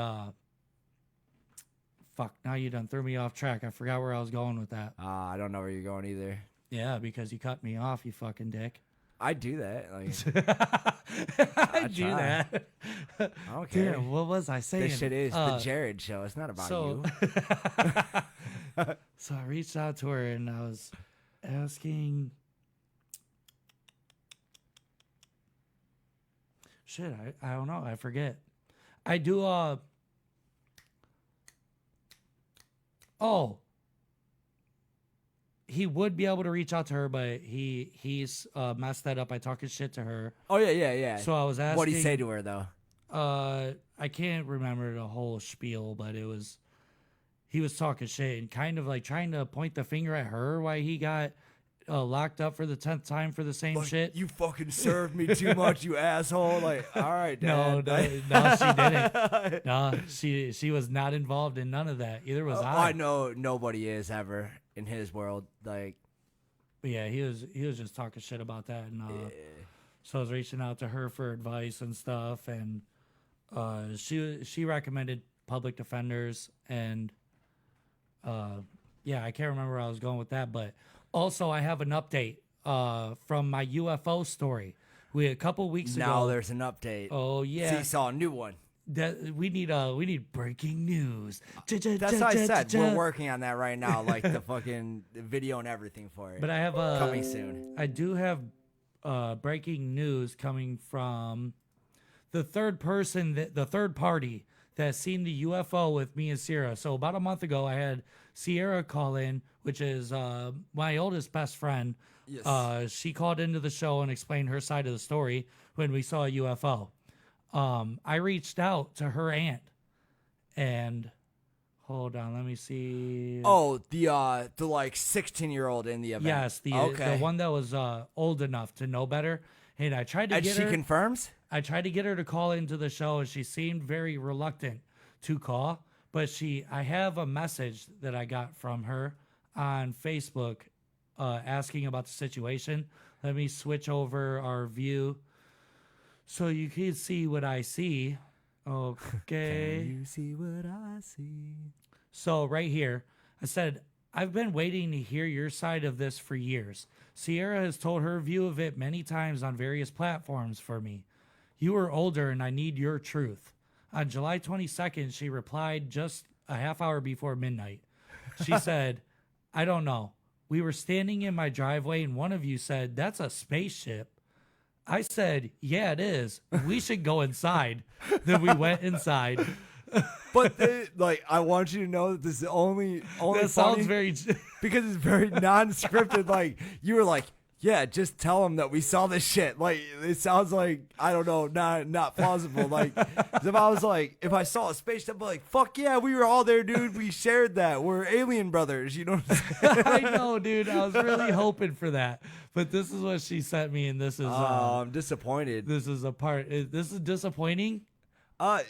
fuck, now you done threw me off track. I forgot where I was going with that. I don't know where you're going either. Yeah, because you cut me off, you fucking dick. I do that. Like, I do try. that. okay, Damn, what was I saying? this shit is the Jarrod show. It's not about so, you. So I reached out to her and I was asking. Shit, I don't know. I forget. I do. Oh. He would be able to reach out to her, but he's messed that up by talking shit to her. Oh yeah. So I was asking. What did he say to her though? I can't remember the whole spiel, but he was talking shit and kind of like trying to point the finger at her why he got locked up for the 10th time for the same Like, shit. You fucking served me too much, you asshole. Like, all right, No, Dad. no, she didn't. No, she was not involved in none of that. Either was I. I know nobody is ever in his world. Like, But yeah, he was just talking shit about that, and so I was reaching out to her for advice and stuff, and she recommended public defenders, and yeah, I can't remember where I was going with that, but also I have an update from my UFO story. A couple weeks ago. Now there's an update. Oh yeah. See, saw a new one. That we need breaking news. That's what I said. We're working on that right now, like the fucking video and everything for it. But I have coming soon. I do have breaking news coming from the third party that's seen the UFO with me and Sierra. So about a month ago, I had Sierra call in, which is my oldest best friend. Yes. She called into the show and explained her side of the story when we saw a UFO. I reached out to her aunt, and hold on, let me see. Oh, the like 16-year-old in the event. Yes, the one that was old enough to know better. And I tried to get her. She confirms? I tried to get her to call into the show, and she seemed very reluctant to call. But I have a message that I got from her on Facebook asking about the situation. Let me switch over our view so you can see what I see. Okay. Can you see what I see? So right here, I said, I've been waiting to hear your side of this for years. Sierra has told her view of it many times on various platforms for me. You are older and I need your truth. On July 22nd, she replied just a half hour before midnight. She said, I don't know. We were standing in my driveway and one of you said, that's a spaceship. I said, yeah, it is. We should go inside. Then we went inside. But I want you to know that this is only that sounds very because it's very non-scripted. Like you were like, yeah, just tell them that we saw this shit. Like it sounds like I don't know, not plausible. Like if I was like, if I saw a spaceship, I'd be like, fuck yeah, we were all there, dude. We shared that. We're alien brothers. You know what I'm saying? I know, dude. I was really hoping for that, but this is what she sent me, and this is. I'm disappointed. This is a part. This is disappointing.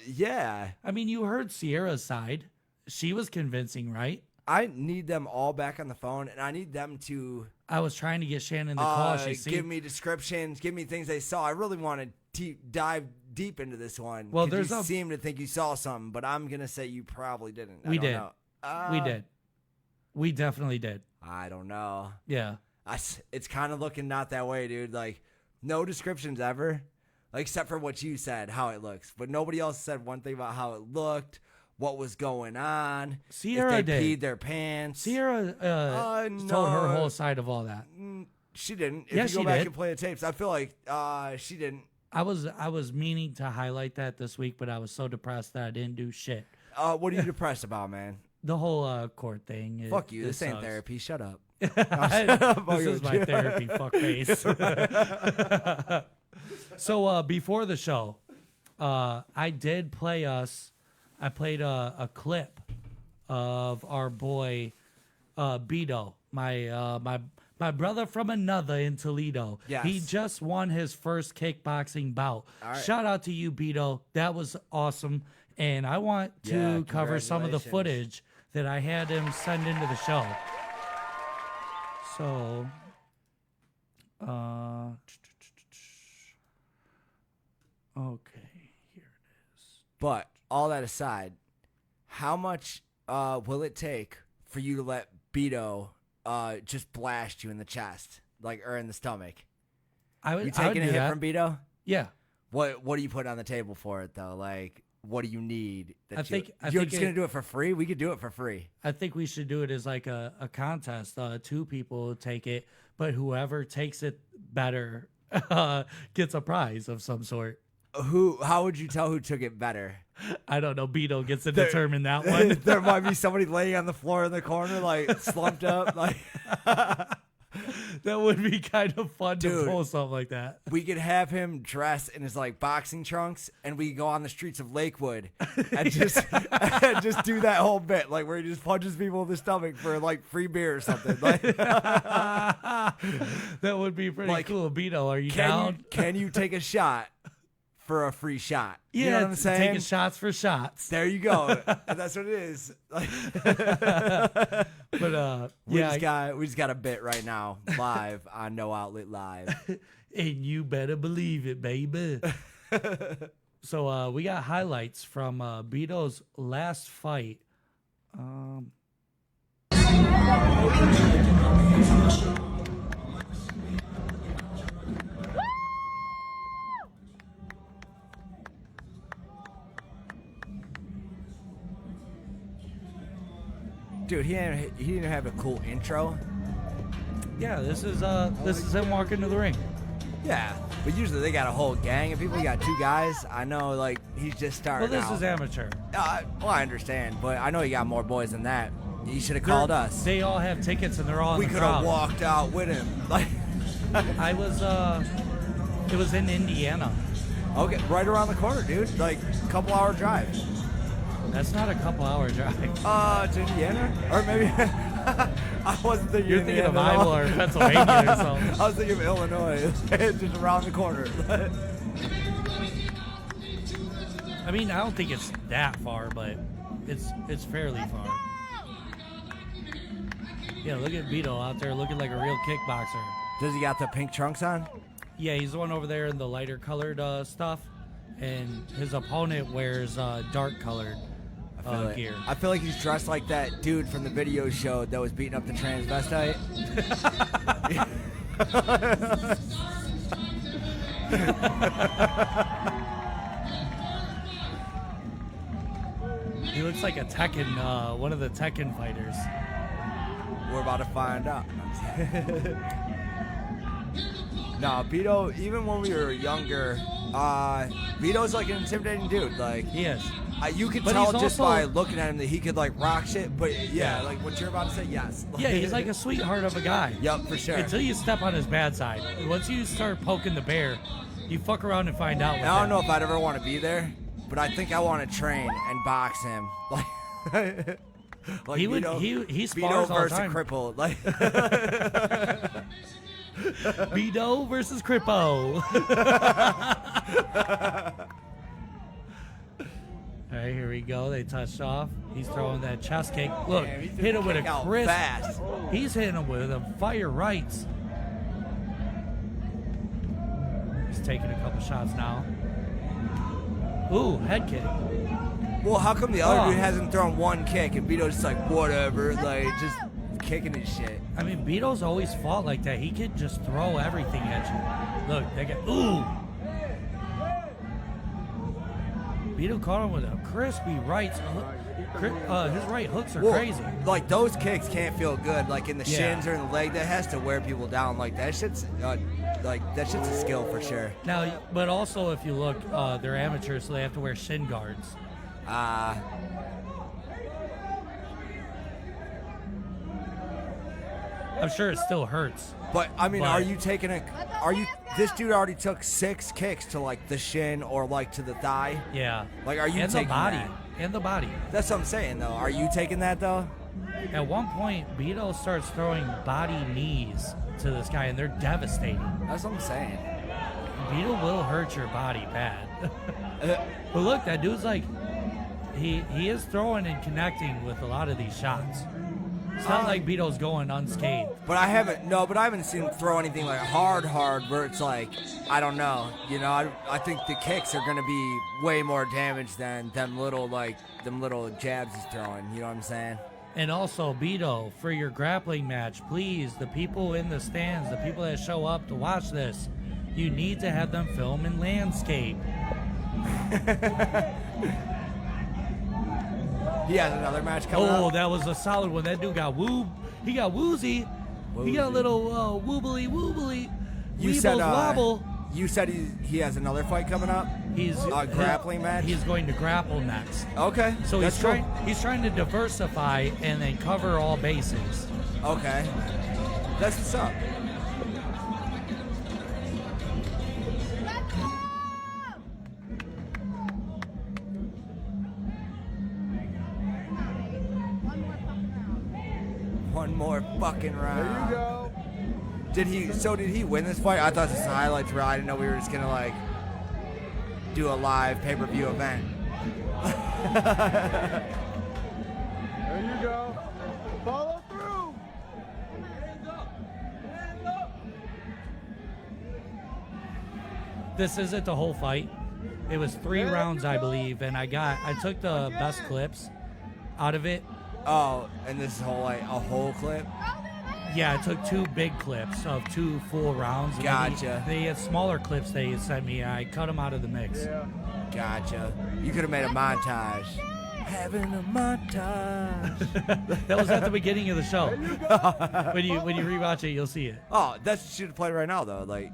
Yeah. I mean, you heard Sierra's side. She was convincing, right? I need them all back on the phone, and I need them to. I was trying to get Shannon to call. Give me descriptions. Give me things they saw. I really want to dive deep into this one. Well, you seem to think you saw something, but I'm gonna say you probably didn't. We did. We did. We definitely did. I don't know. Yeah. It's kind of looking not that way, dude. Like, no descriptions ever. Like, except for what you said, how it looks. But nobody else said one thing about how it looked, what was going on. Sierra if they did. peed their pants. Sierra told her whole side of all that. She didn't. If yes, you go she back did. and play the tapes, I feel like she didn't. I was meaning to highlight that this week, but I was so depressed that I didn't do shit. What are you depressed about, man? The whole court thing. Fuck you. This ain't therapy. Shut up. This is my therapy, fuckface. So before the show, I did play I played a clip of our boy Beto, my brother from another in Toledo. Yes. He just won his first kickboxing bout. All right. Shout out to you, Beto. That was awesome. And I want to cover some of the footage that I had him send into the show. So, okay, here it is. But all that aside, how much will it take for you to let Beto just blast you in the chest, or in the stomach? You taking a hit from Beto? Yeah. What do you put on the table for it though? Like, what do you need? I think you're just gonna do it for free. We could do it for free. I think we should do it as like a contest. Two people take it, but whoever takes it better gets a prize of some sort. How would you tell who took it better? I don't know. Beto gets to determine that one. There might be somebody laying on the floor in the corner, like slumped up. Like that would be kind of fun Dude, to pull something like that. We could have him dressed in his boxing trunks, and we go on the streets of Lakewood and just do that whole bit, where he just punches people in the stomach for free beer or something. That would be pretty cool. Beto, are you down? Can you take a shot for a free shot? Yeah, you know what I'm saying? Taking shots for shots. There you go. And that's what it is. But we just got a bit right now live on No Outlet Live. And you better believe it, baby. So we got highlights from Beto's last fight. Dude, he didn't have a cool intro. Yeah, this is him walking to the ring. Yeah, but usually they got a whole gang of people. You got 2 guys. I know, like, he's just starting Well, this out. is amateur. Well, I understand, but I know you got more boys than that. You should have called us. They all have tickets and they're all in We the could have crowd. walked out with him. Like, I was, it was in Indiana. okay, right around the corner, dude. Like, couple hour drive. That's not a couple hour drive. It's Indiana? Or maybe... I wasn't thinking You're thinking of Indiana at all. Iowa or Pennsylvania or something. I was thinking of Illinois. It's just around the corner. I mean, I don't think it's that far, but it's fairly far. Yeah, look at Vito out there looking like a real kickboxer. Does he got the pink trunks on? Yeah, he's the one over there in the lighter colored stuff, and his opponent wears dark colored gear. I feel like he's dressed like that dude from the video show that was beating up the transvestite. He looks like a Tekken, one of the Tekken fighters. We're about to find out. No, Vito, even when we were younger, Vito's like an intimidating dude. Like, He is. you could But tell he's just also- by looking at him that he could like rock shit. But yeah, like what you're about to say, yes. Yeah, he's like a sweetheart of a guy. Yup, for sure. Until you step on his bad side. Once you start poking the bear, you fuck around and find out. And I don't know if I'd ever want to be there, but I think I want to train and box him. Like, like He would. Vito, He Vito spars all the versus time. crippled. Like, Vito versus Crippo. All right, here we go. They touched off. He's throwing that chest kick. Look, Damn, he threw hit the him with kick a out crisp. fast. He's hitting him with a fire rights. He's taking a couple shots now. Ooh, head kick. well, how come the other Oh. dude hasn't thrown one kick and Vito's just like whatever, like just kicking his shit? I mean, Vito's always fought like that. He could just throw everything at you. Look, they got. Ooh. Vito caught him with a crispy right. His right hooks are Well, crazy. Like those kicks can't feel good, like in the Yeah. shins or in the leg. That has to wear people down. Like that shit's a skill for sure. Now, but also if you look, they're amateurs, so they have to wear shin guards. I'm sure it still hurts. But I mean, But- are you taking a? Are you? This dude already took 6 kicks to like the shin or like to the thigh. Yeah. Like, are you and taking the body? that? And the body. That's what I'm saying though. Are you taking that though? At one point, Vito starts throwing body knees to this guy, and they're devastating. That's what I'm saying. Vito will hurt your body bad. But look, that dude's like, he is throwing and connecting with a lot of these shots. It's not like Vito's going unscathed. But I haven't seen him throw anything like hard where it's like, I don't know. You know, I think the kicks are gonna be way more damage than them little jabs he's throwing. You know what I'm saying? And also, Vito, for your grappling match, please, the people in the stands, the people that show up to watch this, you need to have them film in landscape. He has another match coming Oh, up. that was a solid one. That dude got he got woozy. He got a little woobly. You Weebles said wobble. You said he has another fight coming up. He's a grappling match. He's going to grapple next. Okay. So that's he's trying to diversify and then cover all bases. cool. Okay. That's what's up. One more fucking round. There you go. Did he win this fight? I thought this was a highlights reel. I didn't know we were just gonna like do a live pay-per-view event. There you go. Follow through. Hands up. Hands up. This isn't the whole fight. It was 3 rounds, I believe, and I took the best clips out of it. Oh, and this is a whole clip. Yeah, I took 2 big clips of 2 full rounds. And then Gotcha. They had smaller clips they sent me. I cut them out of the mix. Gotcha. You could have made a montage. Having a montage. That was at the beginning of the show. when you rewatch it, you'll see it. Oh, that should have played right now though. Like,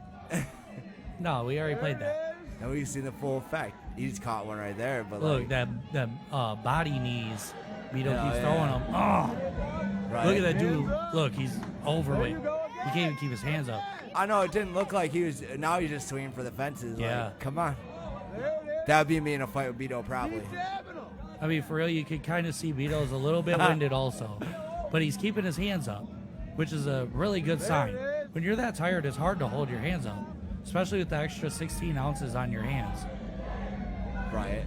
No, we already played that. now we can see the full effect. He just caught one right there, but Look, like, that body knees. Vito Yeah, keeps yeah. throwing them. Oh, right. look at that dude. Look, he's overweight. He can't even keep his hands up. I know it didn't look like he was. Now he's just swinging for the fences. Yeah. Like, come on. That would be me in a fight with Beto probably. I mean, for real, you could kind of see Vito's a little bit winded also. But he's keeping his hands up, which is a really good sign. When you're that tired, it's hard to hold your hands up, especially with the extra 16 ounces on your hands. Right.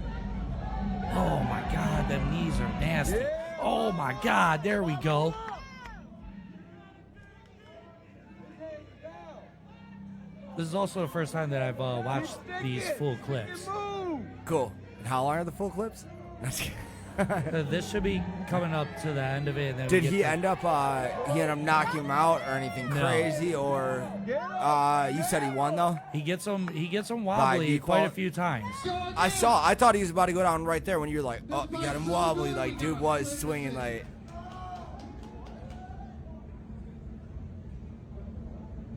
Oh, my God, them knees are nasty. Oh, my God, there we go. This is also the first time that I've watched these full clips. Cool. And how long are the full clips? This should be coming up to the end of it. And then Did we he get end up knocking him out or anything No. crazy? Or you said he won though? He gets him wobbly default? quite a few times. I thought he was about to go down right there when you were like, oh, you got him wobbly. Like, dude was swinging like.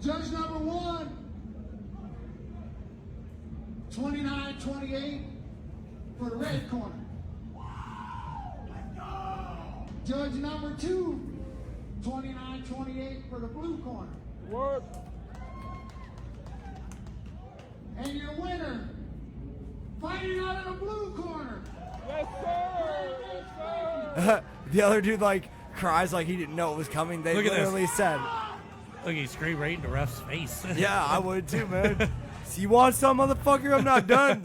Judge number 1, 29-28 for the red corner. Judge number 2, 29-28 for the blue corner. Work. And your winner, fighting out of the blue corner. Yes, sir. Yes, sir. The other dude like cries like he didn't know it was coming. They Look at this. literally said, Look, he screamed right in the ref's face. "Yeah, I would too, man. You want some, motherfucker? I'm not done."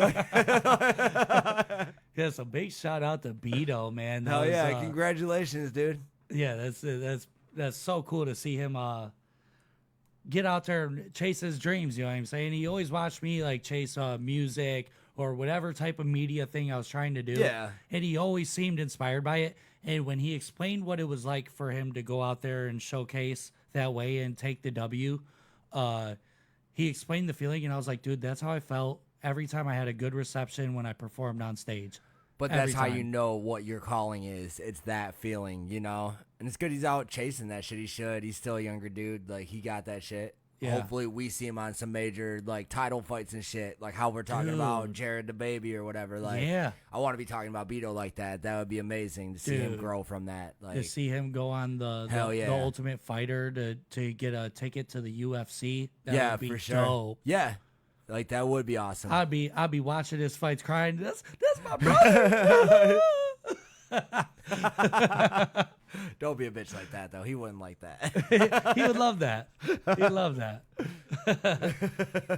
Yeah, so big shout out to Beto, man. That Hell was, yeah! Congratulations, dude. Yeah, that's so cool to see him get out there and chase his dreams. You know what I'm saying? He always watched me like chase music or whatever type of media thing I was trying to do. Yeah. And he always seemed inspired by it. And when he explained what it was like for him to go out there and showcase that way and take the W, he explained the feeling, and I was like, dude, that's how I felt every time I had a good reception when I performed on stage. But Every that's how time. you know what your calling is. It's that feeling, you know? And it's good he's out chasing that shit. He should. He's still a younger dude. Like, he got that shit. Yeah. Hopefully we see him on some major, like, title fights and shit. Like how we're talking about Jarrod the Baby or whatever. Like, Yeah. I want to be talking about Beto like that. That would be amazing to see him Dude. grow from that. Like, To see him go on the Hell yeah. Ultimate Fighter to get a ticket to the UFC, that yeah, would be for sure. dope. Yeah. Like, that would be awesome. I'd be watching his fights crying. That's my brother. Don't be a bitch like that, though. He wouldn't like that. He would love that. He'd love that.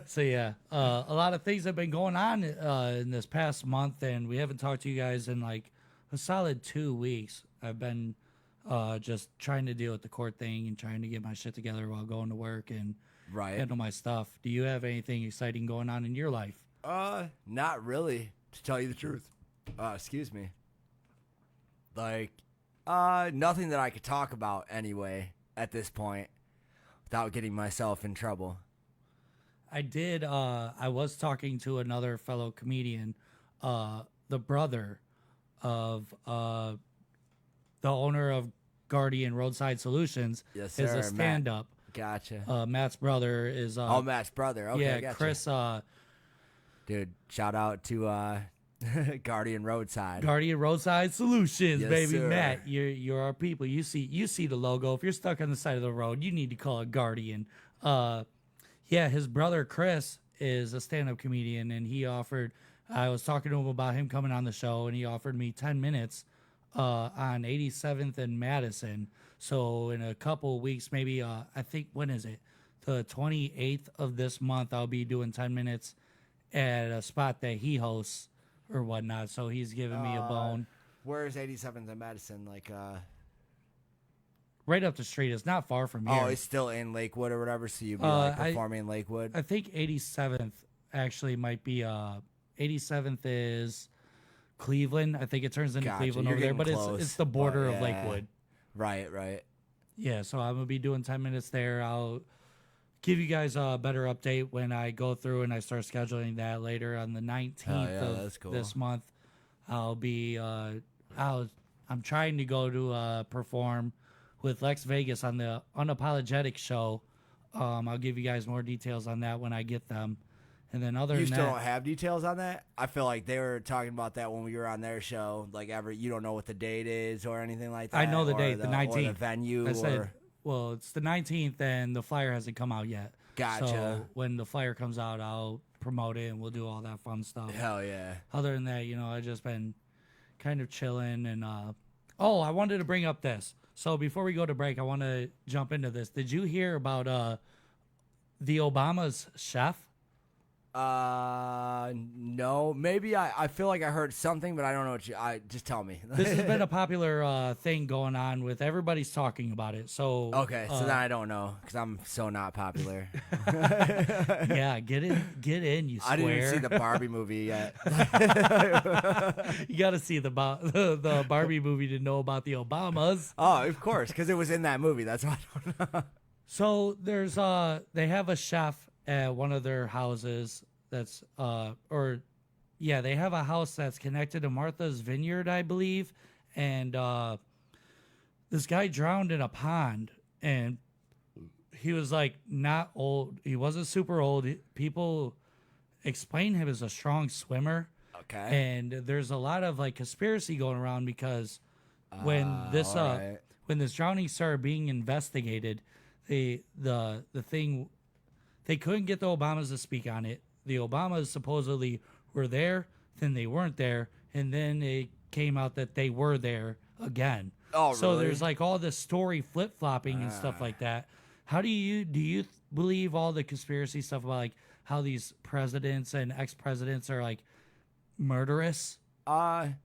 So yeah, a lot of things have been going on in this past month, and we haven't talked to you guys in like a solid 2 weeks. I've been just trying to deal with the court thing and trying to get my shit together while going to work and Right. handle my stuff. Do you have anything exciting going on in your life? Not really, to tell you the truth. Excuse me. Like, nothing that I could talk about anyway at this point without getting myself in trouble. I did. I was talking to another fellow comedian, the brother of the owner of Guardian Roadside Solutions. Yes, is sir, a Matt. stand-up. Gotcha. Matt's brother is. Matt's brother. Okay, yeah, gotcha. Chris. Dude, shout out to Guardian Roadside. Guardian Roadside Solutions, Yes, baby. sir. Matt, you're our people. You see the logo. If you're stuck on the side of the road, you need to call a Guardian. Yeah, his brother Chris is a stand-up comedian, and he offered. I was talking to him about him coming on the show, and he offered me 10 minutes on 87th and Madison. So in a couple of weeks, maybe I think, when is it? The 28th of this month, I'll be doing 10 minutes at a spot that he hosts or whatnot. So he's giving me a bone. Where's 87th and Madison? Like, Right up the street. It's not far from here. oh, it's still in Lakewood or whatever. So you'd be I- like performing in Lakewood. I think 87th actually might be 87th is Cleveland. I think it turns into Gotcha. Cleveland You're over there, getting but close, it's the border but of yeah. Lakewood. Right. Yeah, so I'm gonna be doing 10 minutes there. I'll give you guys a better update when I go through and I start scheduling that later on the 19th yeah, of that's cool. this month. I'll be I'm trying to go to perform with Lex Vegas on the Unapologetic show. I'll give you guys more details on that when I get them. And then You still don't have details on that? I feel like they were talking about that when we were on their show. Like, you don't know what the date is or anything like that? I know the date, the 19th. Or the venue? I said, well, it's the 19th, and the flyer hasn't come out yet. Gotcha. So when the flyer comes out, I'll promote it, and we'll do all that fun stuff. Hell yeah. Other than that, I've just been kind of chilling. And, I wanted to bring up this. So before we go to break, I want to jump into this. Did you hear about the Obama's chef? No. Maybe I feel like I heard something, but I don't know what just tell me. This has been a popular thing going on with everybody's talking about it. So okay, so then I don't know because I'm so not popular. Yeah, get in, you square. I didn't even see the Barbie movie yet. You got to see the Barbie movie to know about the Obamas. Oh, of course, because it was in that movie. That's why I don't know. So there's they have a chef at one of their houses that's they have a house that's connected to Martha's Vineyard, I believe, and this guy drowned in a pond, and he was like not old, he wasn't super old. People explain him as a strong swimmer. Okay. And there's a lot of like conspiracy going around because when this drowning started being investigated, the thing, they couldn't get the Obamas to speak on it. The Obamas supposedly were there, then they weren't there, and then it came out that they were there again. Oh, so really? there's like all this story flip-flopping and stuff like that. How do you believe all the conspiracy stuff about like how these presidents and ex-presidents are like murderous? I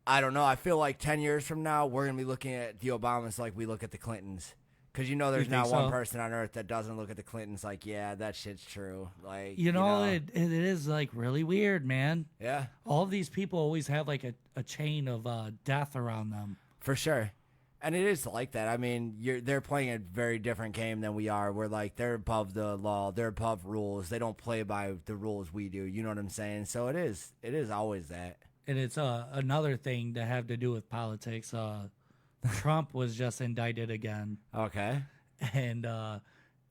don't know. I feel like 10 years from now, we're going to be looking at the Obamas like we look at the Clintons. Because there's not one person on earth that doesn't look at the Clintons like, yeah, that shit's true. Like, it is like really weird, man. Yeah. All of these people always have like a chain of death around them. For sure. And it is like that. I mean, they're playing a very different game than we are. We're like, they're above the law. They're above rules. They don't play by the rules we do. You know what I'm saying? So it is always that. And it's another thing to have to do with politics. Trump was just indicted again. Okay. And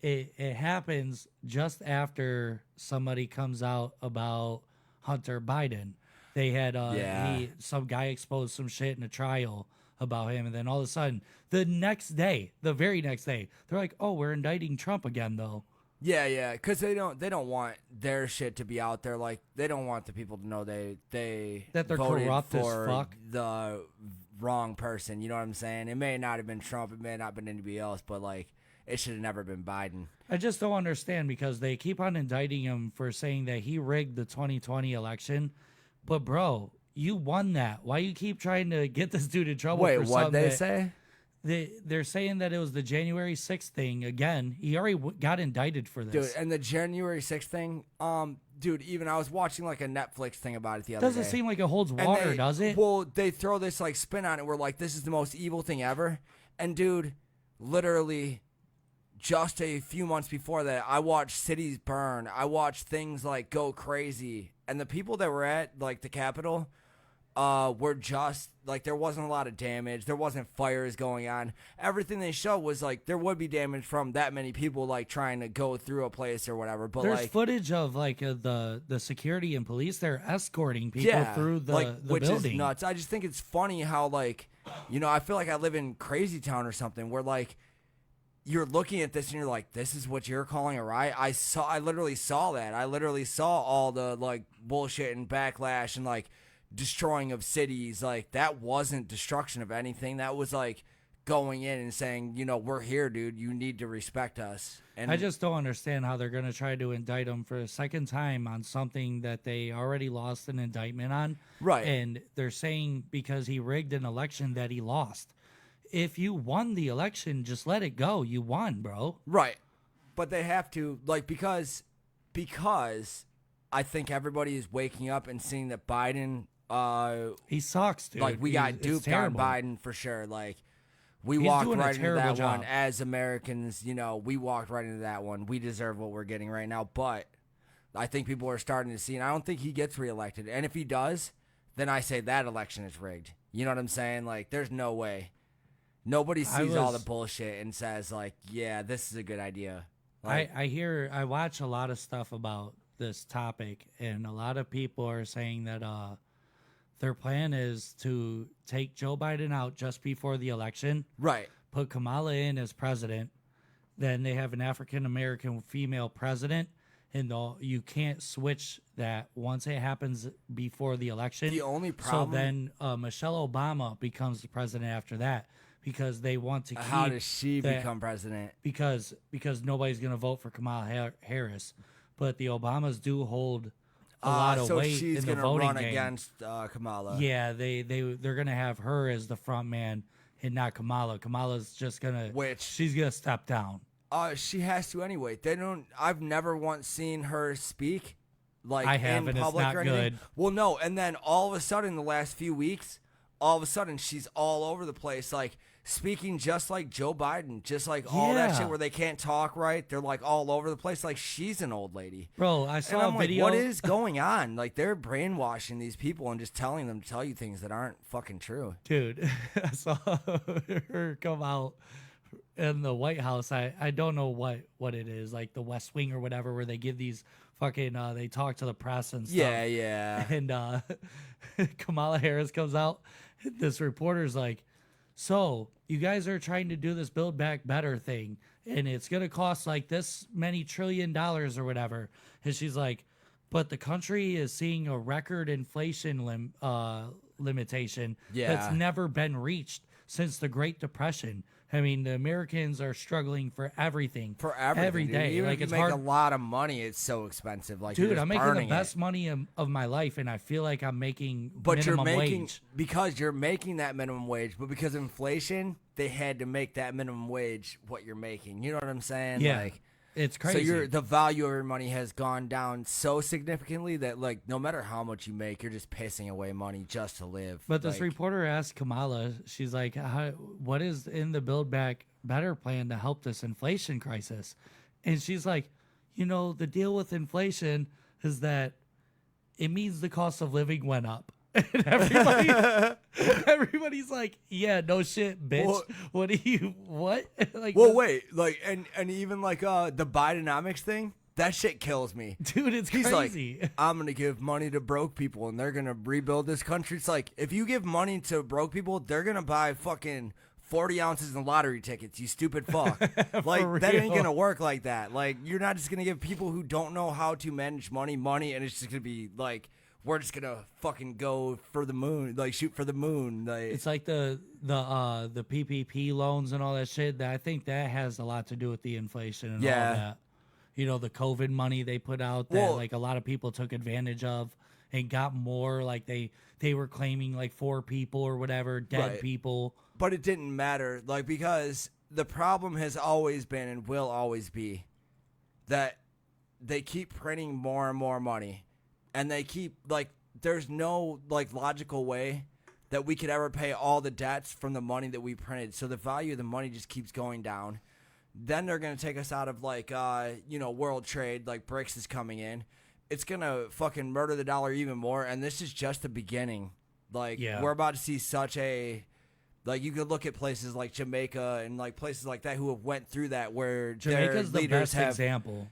it happens just after somebody comes out about Hunter Biden. They had some guy exposed some shit in a trial about him, and then all of a sudden, the very next day, they're like, "Oh, we're indicting Trump again, though." Yeah, because they don't want their shit to be out there. Like, they don't want the people to know that they're voted corrupt for as fuck. The wrong person. You know what I'm saying? It may not have been Trump. It may not have been anybody else, but like, it should have never been Biden. I just don't understand because they keep on indicting him for saying that he rigged the 2020 election. But bro, you won that. Why you keep trying to get this dude in trouble? Wait, for what'd something they say? They're saying that it was the January 6th thing again. He already got indicted for this. Dude, and the January 6th thing, dude, even I was watching like a Netflix thing about it the other day. Doesn't seem like it holds water, does it? Well, they throw this like spin on it. We're like, this is the most evil thing ever. And dude, literally just a few months before that, I watched cities burn. I watched things like go crazy. And the people that were at like the Capitol were just like, there wasn't a lot of damage. There wasn't fires going on. Everything they showed was like there would be damage from that many people like trying to go through a place or whatever. But there's like footage of like the security and police. They're escorting people through the which building. Is nuts. I just think it's funny how like, I feel like I live in Crazy Town or something where like you're looking at this and you're like, this is what you're calling a riot? I literally saw that. I literally saw all the like bullshit and backlash and like destroying of cities. Like, that wasn't destruction of anything. That was like going in and saying, we're here, dude. You need to respect us. And I just don't understand how they're going to try to indict him for a second time on something that they already lost an indictment on. Right. And they're saying because he rigged an election that he lost. If you won the election, just let it go. You won, bro. Right. But they have to, like, because I think everybody is waking up and seeing that Biden, he sucks, dude. Like, we got duped on Biden for sure. Like, we walked right into that one as Americans. We walked right into that one. We deserve what we're getting right now. But I think people are starting to see, and I don't think he gets reelected. And if he does, then I say that election is rigged. You know what I'm saying? Like, there's no way. Nobody sees all the bullshit and says, like, yeah, this is a good idea. Like, I watch a lot of stuff about this topic, and a lot of people are saying that their plan is to take Joe Biden out just before the election. Right. Put Kamala in as president. Then they have an African-American female president, and you can't switch that once it happens before the election. The only problem... So then Michelle Obama becomes the president after that, because they want to keep... How does she become president? Because nobody's going to vote for Kamala Harris. But the Obamas do hold a lot of weight in the voting game. So she's going to run against Kamala. Yeah, they're going to have her as the front man and not Kamala. Kamala's just going to... She's going to step down. She has to anyway. I've never once seen her speak, like, I have, in and public it's not or anything. good. Well, no, and then all of a sudden, the last few weeks, all of a sudden, she's all over the place, like, speaking just like Joe Biden, just like all that shit where they can't talk right. They're, like, all over the place. Like, she's an old lady. Bro, I saw a video. Like, what is going on? Like, they're brainwashing these people and just telling them to tell you things that aren't fucking true. Dude, I saw her come out in the White House. I don't know what it is, like the West Wing or whatever, where they give these fucking they talk to the press and stuff. Yeah. And Kamala Harris comes out. This reporter's like, so you guys are trying to do this Build Back Better thing, and it's gonna cost like this many $1 trillion or whatever. And she's like, but the country is seeing a record inflation limitation that's never been reached since the Great Depression. I mean, the Americans are struggling for everything. Every day. Even like, if you make a lot of money, it's so expensive. Like, dude, I'm making the best money of my life, and I feel like I'm making minimum wage. Because you're making that minimum wage, but because of inflation, they had to make that minimum wage what you're making. You know what I'm saying? Yeah. Like, it's crazy. So the value of your money has gone down so significantly that, like, no matter how much you make, you're just pissing away money just to live. But this reporter asked Kamala, she's like, what is in the Build Back Better plan to help this inflation crisis? And she's like, the deal with inflation is that it means the cost of living went up. And everybody's like, yeah, no shit, bitch. Well, what? Like, well, wait, like, and even like the Bidenomics thing, that shit kills me, dude. It's He's crazy. Like, I'm gonna give money to broke people, and they're gonna rebuild this country. It's like, if you give money to broke people, they're gonna buy fucking 40 ounces in lottery tickets. You stupid fuck. Like, that ain't gonna work like that. Like, you're not just gonna give people who don't know how to manage money, and it's just gonna be like, we're just gonna fucking go for the moon, like shoot for the moon. Like, it's like the PPP loans and all that shit. That I think that has a lot to do with the inflation and all that. The COVID money they put out that like a lot of people took advantage of and got more. Like they were claiming like 4 people or whatever dead people. But it didn't matter, like, because the problem has always been and will always be that they keep printing more and more money. And they keep, like, there's no, like, logical way that we could ever pay all the debts from the money that we printed. So the value of the money just keeps going down. Then they're going to take us out of, like, world trade, like BRICS is coming in. It's going to fucking murder the dollar even more. And this is just the beginning. Like, we're about to see such a... Like, you could look at places like Jamaica and, like, places like that who have went through that where Jamaica's their leaders the best example.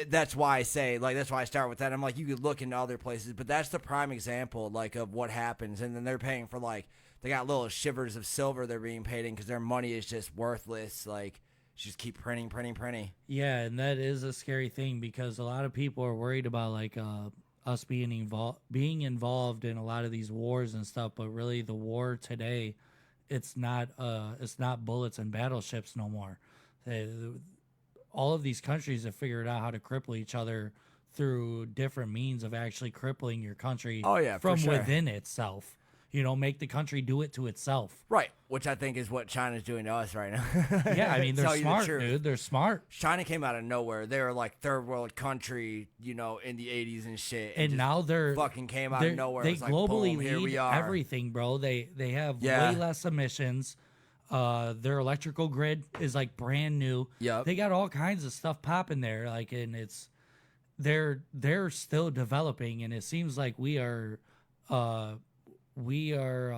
That's why I say, like, that's why I start with that. I'm like, you could look into other places, but that's the prime example, like, of what happens. And then they're paying for, like, they got little shivers of silver they're being paid in because their money is just worthless. Like, just keep printing. Yeah, and that is a scary thing because a lot of people are worried about, like, us being involved in a lot of these wars and stuff, but really the war today... It's not bullets and battleships no more. All of these countries have figured out how to cripple each other through different means of actually crippling your country from within itself. Make the country do it to itself. Right, which I think is what China's doing to us right now. Yeah, I mean, they're smart, dude. They're smart. China came out of nowhere. They were like third world country, in the 80s and shit. And now they're fucking came out of nowhere. They it's like, globally boom, here lead we are. everything, bro. They have way less emissions. Their electrical grid is like brand new. Yep. They got all kinds of stuff popping there. Like, and they're still developing, and it seems like we are we are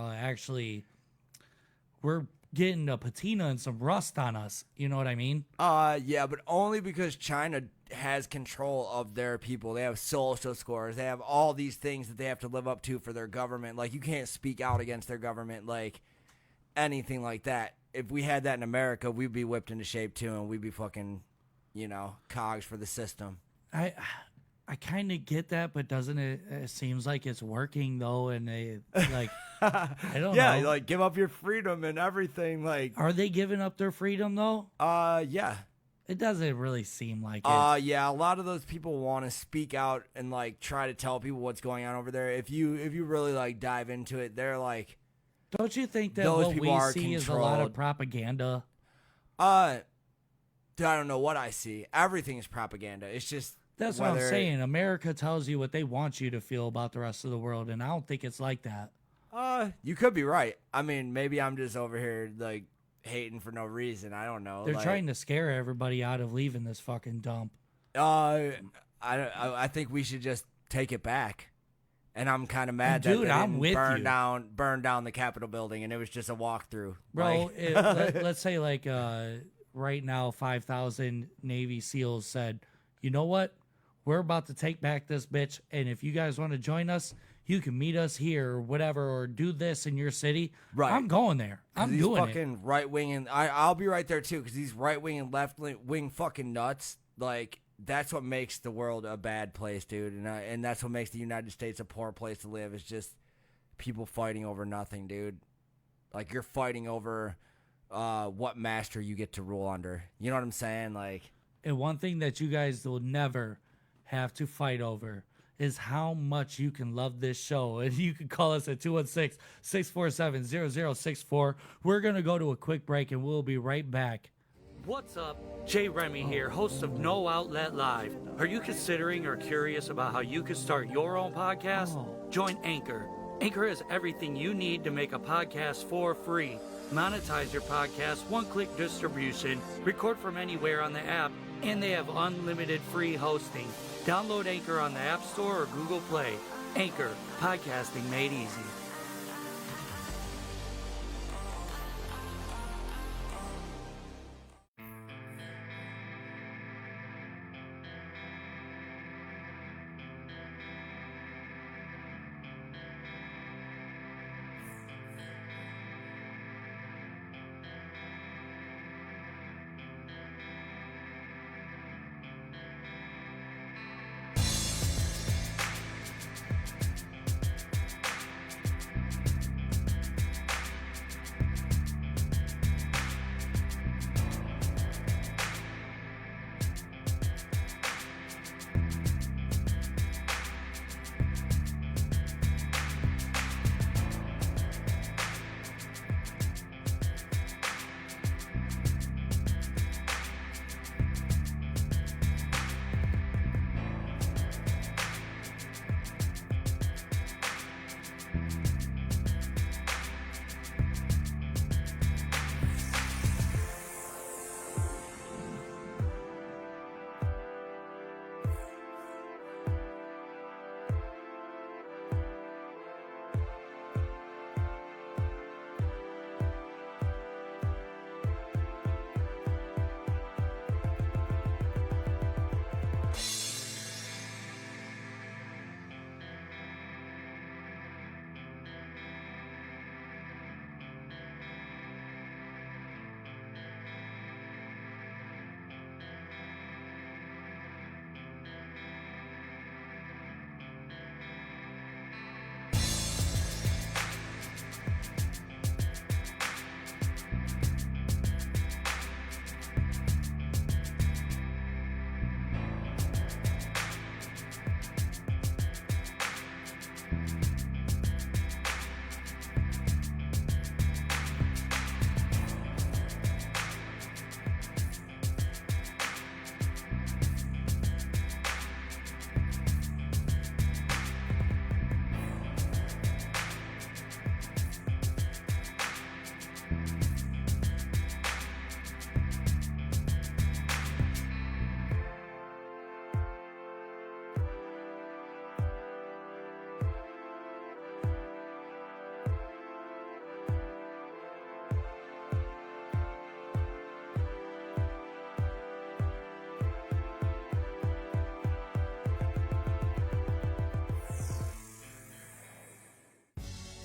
we're getting a patina and some rust on us. You know what I mean? Yeah, but only because China has control of their people. They have social scores. They have all these things that they have to live up to for their government. Like, you can't speak out against their government, like, anything like that. If we had that in America, we'd be whipped into shape, too, and we'd be fucking, cogs for the system. I kind of get that, but doesn't it seems like it's working, though, and they, like, I don't know. Yeah, like, give up your freedom and everything, like. Are they giving up their freedom, though? Yeah. It doesn't really seem like it. Yeah, a lot of those people want to speak out and, like, try to tell people what's going on over there. If you really, like, dive into it, they're, like. Don't you think that those what people we are see is a lot controlled. of propaganda? I don't know what I see. Everything is propaganda. It's just. That's what I'm saying. America tells you what they want you to feel about the rest of the world, and I don't think it's like that. You could be right. I mean, maybe I'm just over here, like, hating for no reason. I don't know. They're like, trying to scare everybody out of leaving this fucking dump. I think we should just take it back. And I'm kind of mad that dude, they I'm didn't with burn down the Capitol building, and it was just a walkthrough. Bro, Like, let's say, like, right now, 5,000 Navy SEALs said, you know what? We're about to take back this bitch, and if you guys want to join us, you can meet us here or whatever, or do this in your city. Right. I'm going there. I'm these doing fucking it. right wing and I'll be right there too, because these right wing and left wing fucking nuts, like, that's what makes the world a bad place, dude, and that's what makes the United States a poor place to live. It's just people fighting over nothing, dude. Like, you're fighting over what master you get to rule under. You know what I'm saying? Like, And one thing that you guys will never have to fight over is how much you can love this show. And you can call us at 216-647-0064. We're going to go to a quick break, and we'll be right back. What's up? Jay Remy here, host of No Outlet Live. Are you considering or curious about how you could start your own podcast? Join Anchor. Anchor has everything you need to make a podcast for free. Monetize your podcast, one-click distribution, record from anywhere on the app, and they have unlimited free hosting. Download Anchor on the App Store or Google Play. Anchor, podcasting made easy.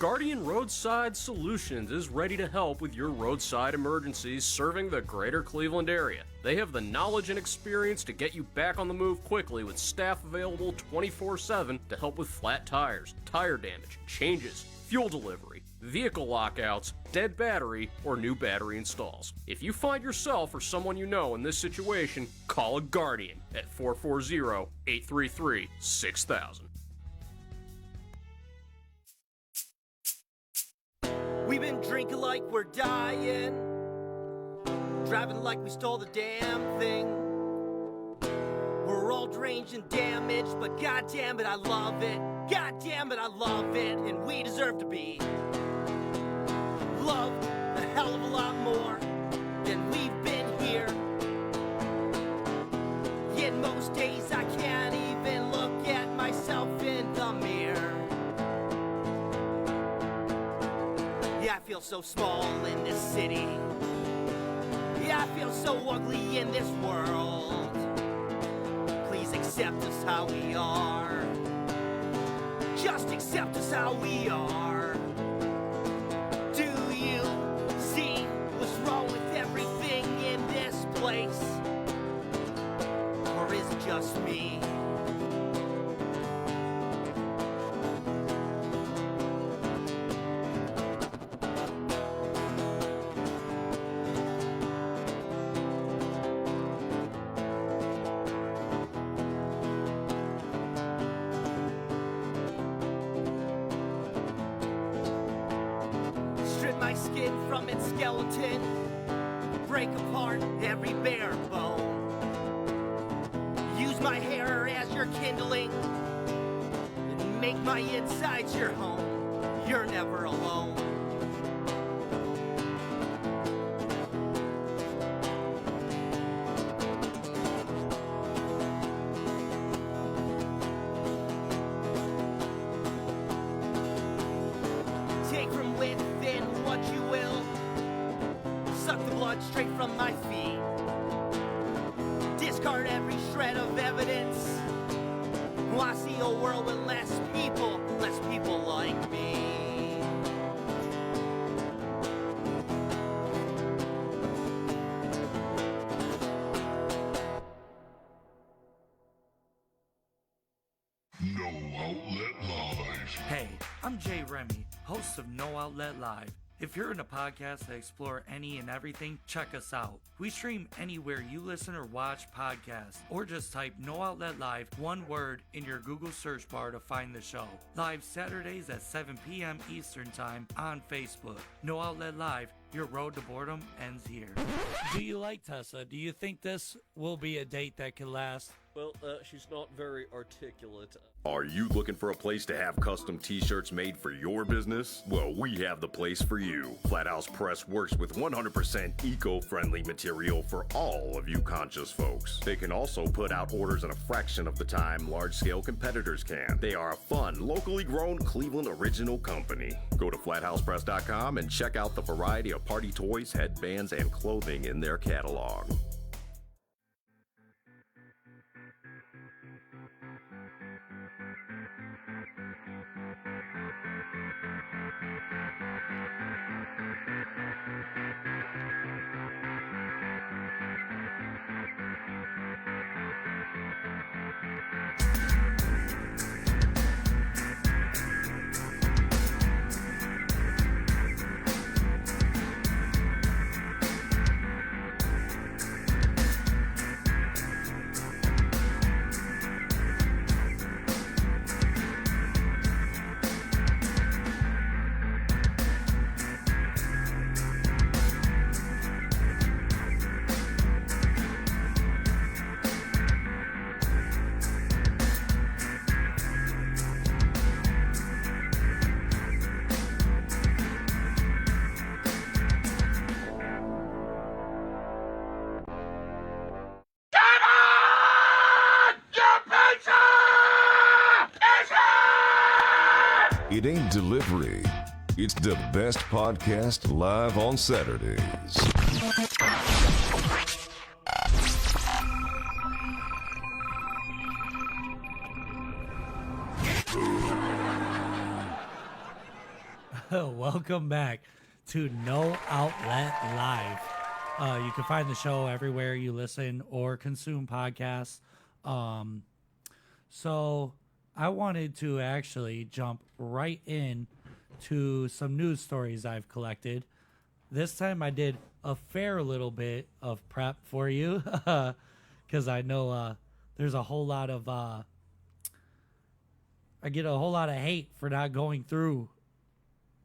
Guardian Roadside Solutions is ready to help with your roadside emergencies serving the greater Cleveland area. They have the knowledge and experience to get you back on the move quickly with staff available 24/7 to help with flat tires, tire damage, changes, fuel delivery, vehicle lockouts, dead battery, or new battery installs. If you find yourself or someone you know in this situation, call a Guardian at 440-833-6000. We've been drinking like we're dying, driving like we stole the damn thing. We're all deranged and damaged, but goddamn it, I love it. Goddamn it, I love it, and we deserve to be loved a hell of a lot more than we've been here. Yet most days I can't even look at myself in the mirror. Yeah, I feel so small in this city. Yeah, I feel so ugly in this world. Please accept us how we are. Just accept us how we are. Do you see what's wrong with everything in this place? Or is it just me? Skin from its skeleton, break apart every bare bone. Use my hair as your kindling, and make my insides your home. You're never alone. Take from within what you will. Suck the blood straight from my feet. Discard every shred of evidence. I see a world with less people like me. No Outlet Live. Hey, I'm Jay Remy, host of No Outlet Live. If you're in a podcast that explore any and everything, check us out. We stream anywhere you listen or watch podcasts, or just type No Outlet Live, one word, in your Google search bar to find the show. Live Saturdays at 7 p.m. Eastern Time on Facebook. No Outlet Live, your road to boredom ends here. Do you like Tessa? Do you think this will be a date that can last? Well, she's not very articulate. Are you looking for a place to have custom t-shirts made for your business? Well, we have the place for you. Flathouse Press works with 100% eco-friendly material for all of you conscious folks. They can also put out orders in a fraction of the time large-scale competitors can. They are a fun, locally grown Cleveland original company. Go to flathousepress.com and check out the variety of party toys, headbands, and clothing in their catalog. It ain't delivery. It's the best podcast live on Saturdays. Welcome back to No Outlet Live. You can find the show everywhere you listen or consume podcasts. So I wanted to actually jump right in to some news stories I've collected. This time I did a fair little bit of prep for you because I know there's a whole lot of I get a whole lot of hate for not going through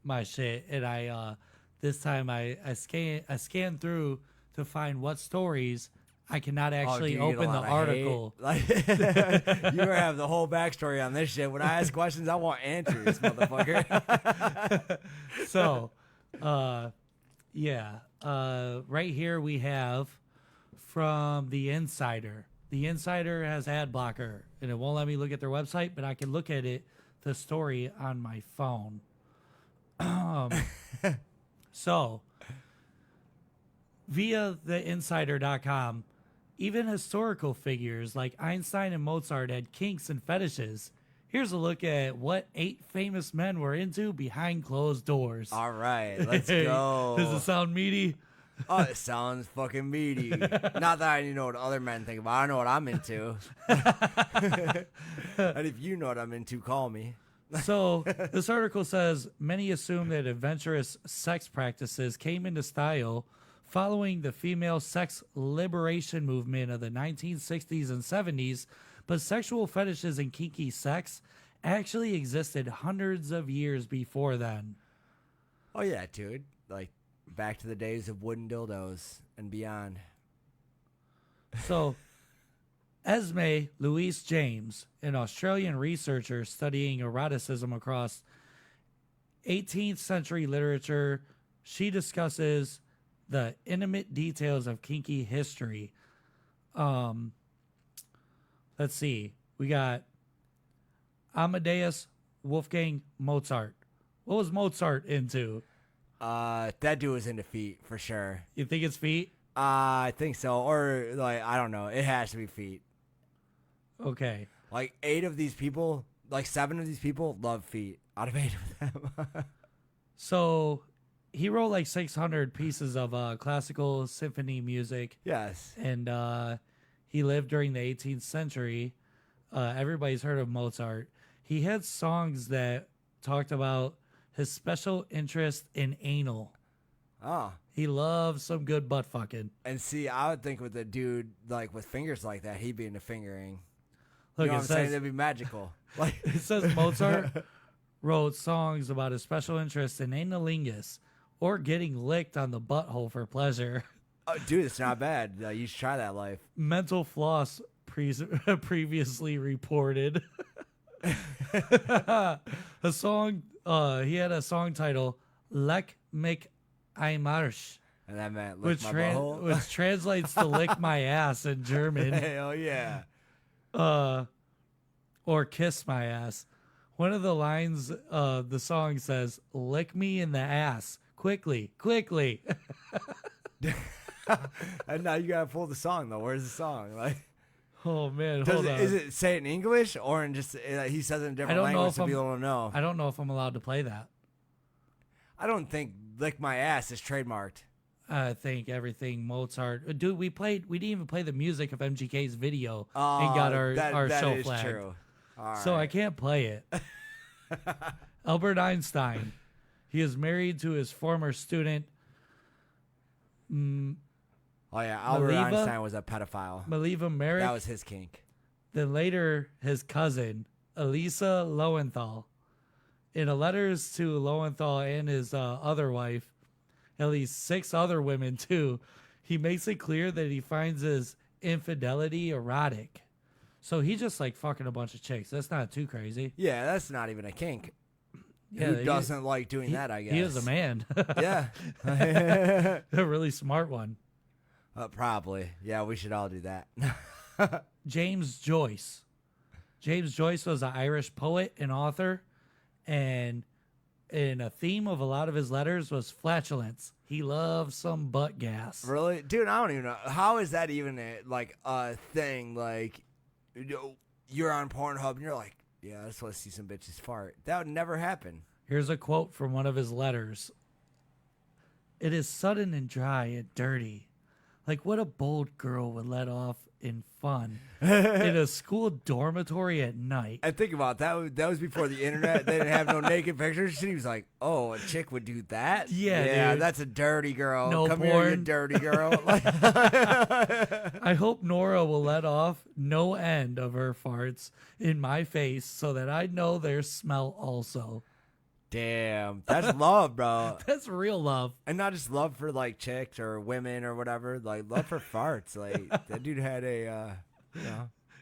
my shit, and I this time I scanned through to find what stories I cannot actually open the article. Like, you have the whole backstory on this shit. When I ask questions, I want answers, motherfucker. So, right here we have from The Insider. The Insider has ad blocker, and it won't let me look at their website, but I can look at it, the story, on my phone. So, via theinsider.com, even historical figures like Einstein and Mozart had kinks and fetishes. Here's a look at what 8 famous men were into behind closed doors. All right, let's go. Does it sound meaty? Oh, it sounds fucking meaty. Not that I know what other men think about. I know what I'm into. And if you know what I'm into, call me. So this article says many assume that adventurous sex practices came into style following the female sex liberation movement of the 1960s and 70s, but sexual fetishes and kinky sex actually existed hundreds of years before then. Oh yeah, dude. Like back to the days of wooden dildos and beyond. So Esme Louise James, an Australian researcher studying eroticism across 18th century literature, she discusses the intimate details of kinky history. Let's see. We got Amadeus Wolfgang Mozart. What was Mozart into? That dude was into feet for sure. You think it's feet? I think so. Or like I don't know. It has to be feet. Okay. Like 8 of these people, like 7 of these people love feet. Out of 8 of them. So he wrote like 600 pieces of classical symphony music. Yes. And he lived during the 18th century. Everybody's heard of Mozart. He had songs that talked about his special interest in anal. Oh. He loves some good butt fucking. And see, I would think with a dude like with fingers like that, he'd be into fingering. Look, you know it what I'm says, saying? That'd be magical. Like it says Mozart wrote songs about his special interest in analingus or getting licked on the butthole for pleasure. Oh, dude, it's not bad. You should try that life. Mental floss previously reported. A song, he had a song title, Leck mich ein Marsch. And that meant lick my butthole? Which translates to lick my ass in German. Hell yeah. Or kiss my ass. One of the lines of the song says, lick me in the ass. Quickly, quickly. And now you gotta pull the song though. Where's the song? Like, oh man, hold on. Is it say it in English or in just he says it in a different language so people don't know? I don't know if I'm allowed to play that. I don't think "lick my ass" is trademarked. I think everything Mozart. Dude, we didn't even play the music of MGK's video Oh, and got our that show is flagged. true. All So right. I can't play it. Albert Einstein. He is married to his former student. Oh yeah, Albert Maliva? Einstein was a pedophile. Maliva Merrick. That was his kink. Then later, his cousin, Elisa Lowenthal. In a letters to Lowenthal and his other wife, at least 6 other women too, he makes it clear that he finds his infidelity erotic. So he just like fucking a bunch of chicks. That's not too crazy. Yeah, that's not even a kink. Yeah, Who doesn't like doing that, I guess? He is a man. Yeah. A really smart one. Probably. Yeah, we should all do that. James Joyce. James Joyce was an Irish poet and author, and a theme of a lot of his letters was flatulence. He loves some butt gas. Really? Dude, I don't even know. How is that even a thing? Like, you're on Pornhub and you're like, yeah, I just want to see some bitches fart. That would never happen. Here's a quote from one of his letters. It is sudden and dry and dirty. Like what a bold girl would let off in fun in a school dormitory at night. And think about that. That was before the internet. They didn't have no naked pictures. He was like, "Oh, a chick would do that? Yeah, dude. That's a dirty girl. No Come porn. here, you dirty girl." I hope Nora will let off no end of her farts in my face so that I know their smell also. Damn, that's love, bro. That's real love. And not just love for like chicks or women or whatever, like love for farts. Like that dude had a,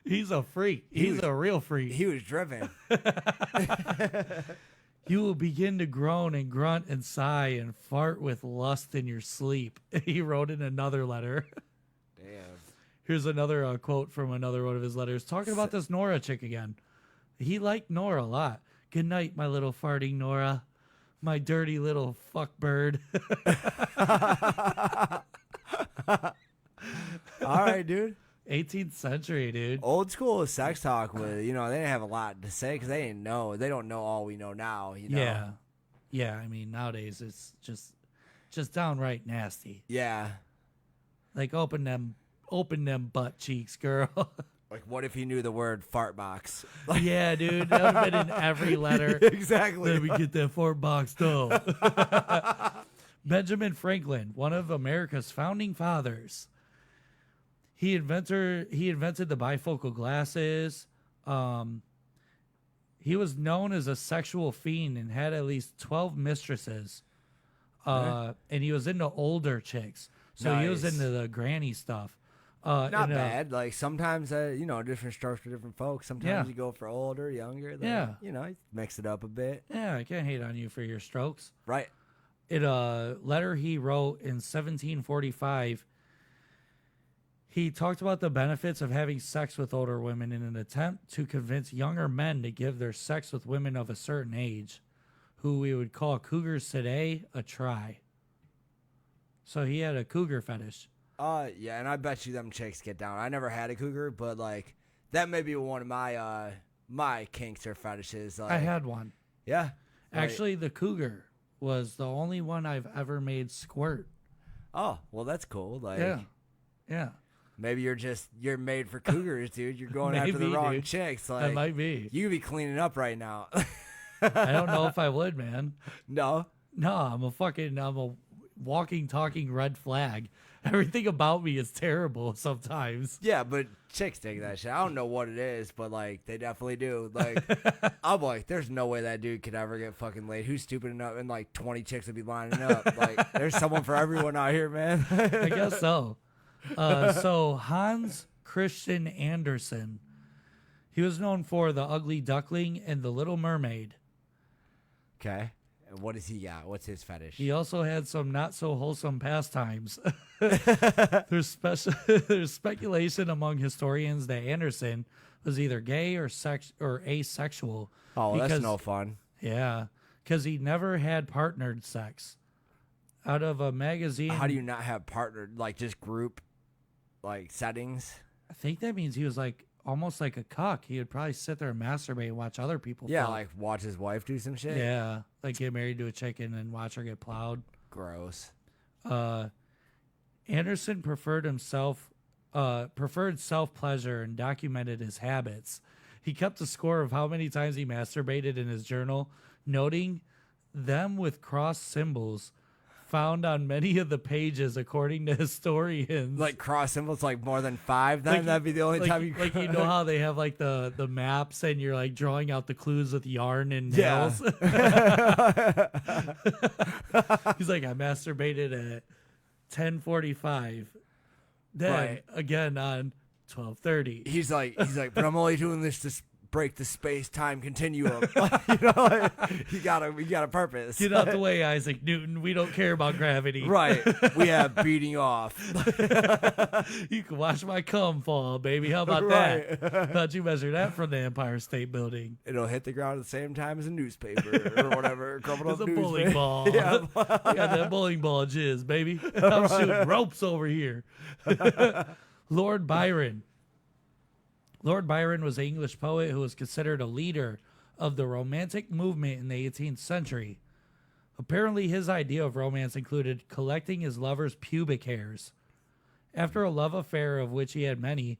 He's a freak. He's a real freak. He was driven. You will begin to groan and grunt and sigh and fart with lust in your sleep. He wrote in another letter. Damn. Here's another quote from another one of his letters talking about this Nora chick again. He liked Nora a lot. Good night, my little farting Nora. My dirty little fuck bird. All right, dude. 18th century, dude. Old school sex talk with, they didn't have a lot to say because they didn't know. They don't know all we know now, Yeah. Yeah, I mean, nowadays it's just downright nasty. Yeah. Like open them butt cheeks, girl. Like, what if he knew the word fart box? Yeah, dude. That would have been in every letter. Exactly. Let me get that fart box, though. Benjamin Franklin, one of America's founding fathers. He invented the bifocal glasses. He was known as a sexual fiend and had at least 12 mistresses. And he was into older chicks. So he was into the granny stuff. Not bad. Like sometimes, different strokes for different folks. Sometimes you go for older, younger. Mix it up a bit. Yeah, I can't hate on you for your strokes. Right. In a letter he wrote in 1745, he talked about the benefits of having sex with older women in an attempt to convince younger men to give their sex with women of a certain age, who we would call cougars today, a try. So he had a cougar fetish. Yeah, and I bet you them chicks get down. I never had a cougar, but like that may be one of my my kinks or fetishes. Like, I had one. Yeah. Actually, the cougar was the only one I've ever made squirt. Oh, well, that's cool. Like, yeah. Maybe you're made for cougars, dude. You're going after the wrong chicks. Like, that might be. You could be cleaning up right now. I don't know if I would, man. No, I'm a walking, talking red flag. Everything about me is terrible sometimes. Yeah, but chicks take that shit. I don't know what it is, but like they definitely do. Like I'm like, there's no way that dude could ever get fucking laid. Who's stupid enough? And like 20 chicks would be lining up. Like there's someone for everyone out here, man. I guess so. So Hans Christian Andersen, he was known for The Ugly Duckling and The Little Mermaid. Okay. And what does he got? What's his fetish? He also had some not so wholesome pastimes. There's speculation among historians that Andersen was either gay or asexual. Oh, well, that's no fun. Yeah, because he never had partnered sex. Out of a magazine. How do you not have partnered, like just group, like settings? I think that means he was like almost like a cuck. He would probably sit there and masturbate and watch other people. Yeah, fuck. like watch his wife do some shit. Yeah, like get married to a chicken and watch her get plowed. Gross. Anderson preferred self-pleasure and documented his habits. He kept a score of how many times he masturbated in his journal, noting them with cross symbols found on many of the pages, according to historians. Like cross symbols, like more than 5, then that'd be the only time you like you know how they have like the maps and you're like drawing out the clues with yarn and nails. Yeah. He's like, I masturbated at 10:45. Then again on 12:30. He's like, but I'm only doing this to break the space-time continuum. You got a purpose. Get out the way, Isaac Newton. We don't care about gravity. Right. We have beating you off. You can watch my cum fall, baby. How about that? How'd you measure that from the Empire State Building? It'll hit the ground at the same time as a newspaper or whatever. It's a bowling ball. Yeah. You got that bowling ball jizz, baby. I'm shooting ropes over here. Lord Byron. Lord Byron was an English poet who was considered a leader of the Romantic movement in the 18th century. Apparently, his idea of romance included collecting his lover's pubic hairs. After a love affair of which he had many,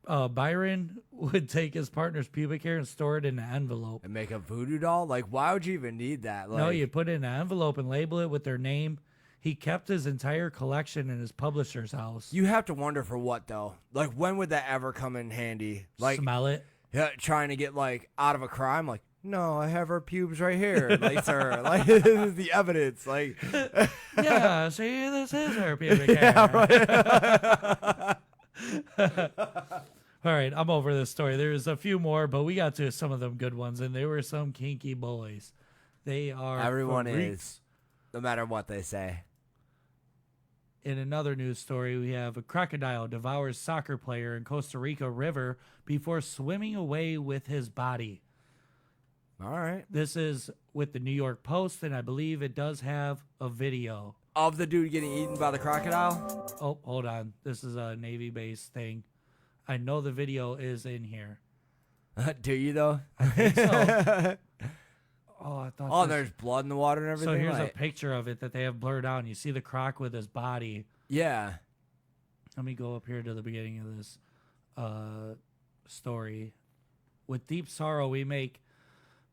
Byron would take his partner's pubic hair and store it in an envelope. And make a voodoo doll? Like, why would you even need that? No, you put it in an envelope and label it with their name. He kept his entire collection in his publisher's house. You have to wonder for what, though. Like, when would that ever come in handy? Like, smell it? Yeah, trying to get, like, out of a crime? Like, no, I have her pubes right here. Like, sir, like, this is the evidence. Like, yeah, see, this is her pubic hair. Yeah, right. All right, I'm over this story. There's a few more, but we got to some of them good ones, and they were some kinky boys. They are. Everyone freaks. is, no matter what they say. In another news story, we have a crocodile devours soccer player in Costa Rica river before swimming away with his body. All right. This is with the New York Post, and I believe it does have a video. Of the dude getting eaten by the crocodile? Oh, hold on. This is a Navy-based thing. I know the video is in here. Do you, though? I think so. Oh, I thought. Oh, there's blood in the water and everything. So here's like... a picture of it that they have blurred out, and you see the croc with his body. Yeah. Let me go up here to the beginning of this story. With deep sorrow, we make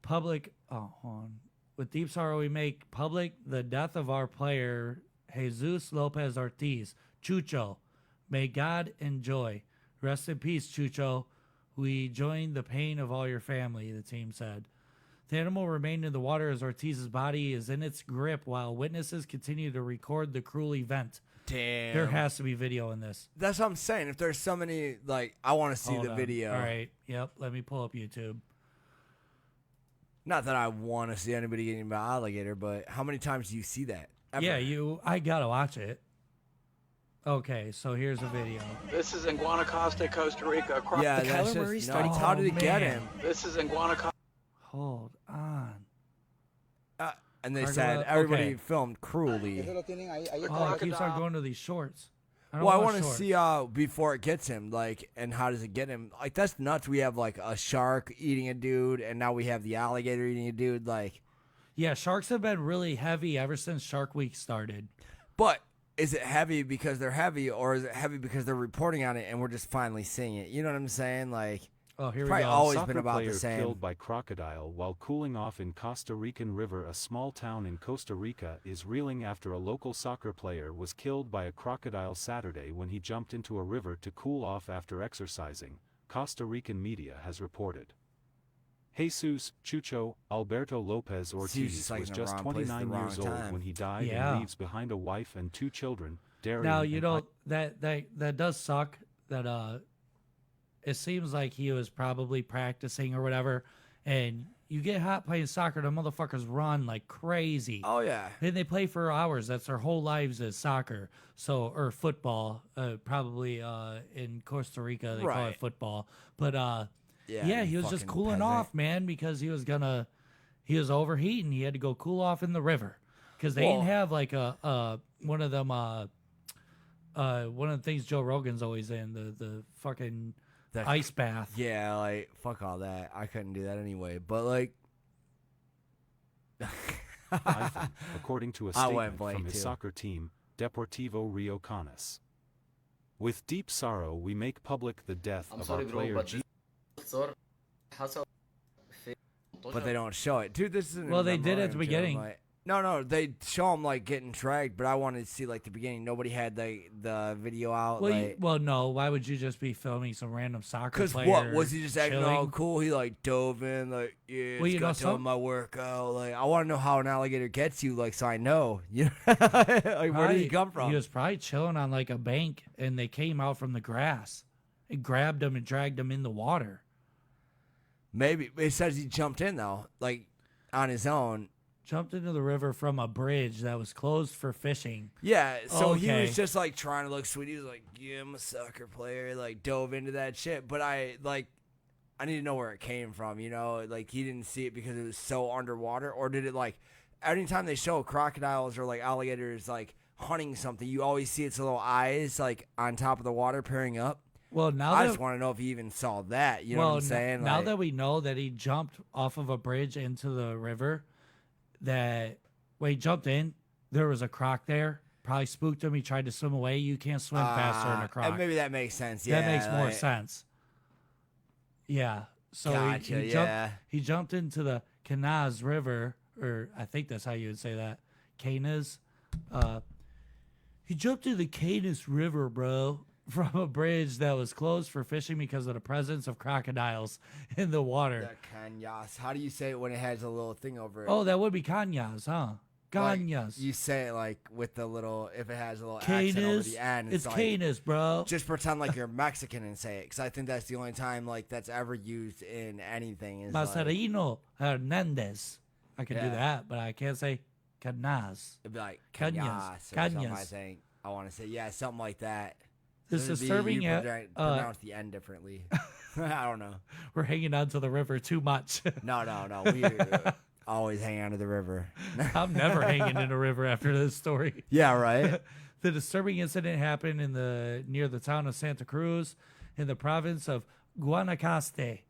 public. Oh, hold on. With deep sorrow, we make public the death of our player, Jesus Lopez Ortiz, Chucho. May God enjoy. Rest in peace, Chucho. We join the pain of all your family, the team said. The animal remained in the water as Ortiz's body is in its grip while witnesses continue to record the cruel event. Damn. There has to be video in this. That's what I'm saying. If there's so many, like, I want to see Hold the on. video. All right. Yep. Let me pull up YouTube. Not that I want to see anybody getting by an alligator, but how many times do you see that? Ever? Yeah, I got to watch it. Okay, so here's a video. This is in Guanacaste, Costa Rica. Yeah, that's just nuts. How did it get him? This is in Guanacaste. Hold on. And they said everybody filmed cruelly. Oh, it keeps on going to these shorts. I want to see before it gets him, like, and how does it get him? Like, that's nuts. We have, like, a shark eating a dude, and now we have the alligator eating a dude, like. Yeah, sharks have been really heavy ever since Shark Week started. But is it heavy because they're heavy, or is it heavy because they're reporting on it and we're just finally seeing it? You know what I'm saying? Like, oh, here we probably go. always Soccer been about player the same. killed by crocodile while cooling off in Costa Rican River. A small town in Costa Rica is reeling after a local soccer player was killed by a crocodile Saturday when he jumped into a river to cool off after exercising, Costa Rican media has reported. Jesus Chucho Alberto Lopez Ortiz was just 29 years old when he died and leaves behind a wife and 2 children. Now, you know, that does suck that it seems like he was probably practicing or whatever, and you get hot playing soccer, the motherfuckers run like crazy. Oh, yeah. And they play for hours. That's their whole lives is soccer. So, or football, probably in Costa Rica they call it football. But yeah, he was just cooling off, man, because he was overheating. He had to go cool off in the river because they didn't have like one of them one of the things Joe Rogan's always in, the fucking ice bath. Yeah, like, fuck all that. I couldn't do that anyway. But, like, according to a statement from his soccer team, Deportivo Rio Canas. With deep sorrow, we make public the death of our player G. But they don't show it. Dude, this isn't Well, they did at the beginning. Like, no, they show him, like, getting dragged, but I wanted to see, like, the beginning. Nobody had the video out. Well, no. Why would you just be filming some random soccer player? Because what? Was he just acting all chilling? cool? He, like, dove in, like, yeah, Well, you know, some my workout. Like, I want to know how an alligator gets you, like, so I know. You know? Like, where did he come from? He was probably chilling on, like, a bank, and they came out from the grass and grabbed him and dragged him in the water. Maybe. It says he jumped in, though, like, on his own. Jumped into the river from a bridge that was closed for fishing. Yeah, so he was just, like, trying to look sweet. He was like, yeah, I'm a soccer player. Like, dove into that shit. But I need to know where it came from, you know? Like, he didn't see it because it was so underwater? Or did it, like, anytime they show crocodiles or, like, alligators, like, hunting something, you always see its little eyes, like, on top of the water peering up? Well, now I that, just want to know if he even saw that. You know well, what I'm saying? now Like, that we know that he jumped off of a bridge into the river, that when he jumped in, there was a croc there. Probably spooked him. He tried to swim away. You can't swim faster in a croc. and maybe that makes sense. Yeah, that makes more like- sense. Yeah. So Gotcha, he jumped into the Canas River, or I think that's how you would say that. Canas. He jumped in the Canas River, bro, from a bridge that was closed for fishing because of the presence of crocodiles in the water. The Canyas. How do you say it when it has a little thing over it? Oh, that would be Cañas, huh? Cañas. Like, you say it like with the little, if it has a little accent over Canas. the end. It's like, Canas, bro. Just pretend like you're Mexican and say it, because I think that's the only time like that's ever used in anything. Is like, Mazarino Hernandez. I can do Yeah. that, but I can't say Canas. it'd be like Cañas. Canyas. Or something, I Cañas. think. I want to say, yeah, something like that. This So it'd be- disturbing you at- pronounce the N differently. I don't know. We're hanging on to the river too much. No. We always hang on to the river. I'm never hanging in a river after this story. Yeah, right. The disturbing incident happened near the town of Santa Cruz in the province of Guanacaste,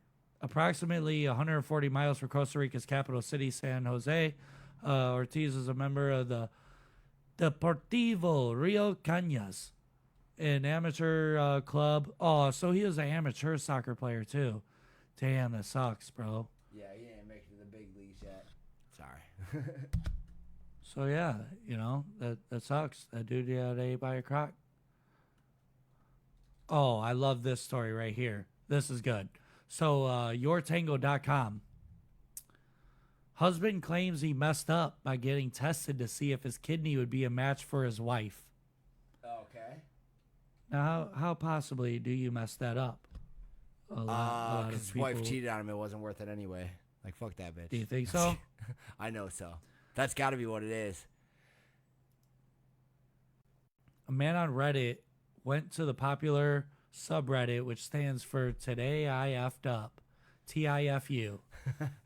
approximately 140 miles from Costa Rica's capital city, San Jose. Ortiz is a member of the Deportivo Rio Cañas, an amateur club. Oh, so he was an amateur soccer player too. Damn, that sucks, bro. Yeah, he didn't make it to the big leagues yet. Sorry. So yeah, that sucks. That dude got ate by a croc. Oh, I love this story right here. This is good. So yourtango.com. Husband claims he messed up by getting tested to see if his kidney would be a match for his wife. Okay. Now, how possibly do you mess that up? A lot Because of his wife people- cheated on him. It wasn't worth it anyway. Like, fuck that bitch. Do you think so? I know so. That's got to be what it is. A man on Reddit went to the popular subreddit, which stands for Today I Effed Up, TIFU,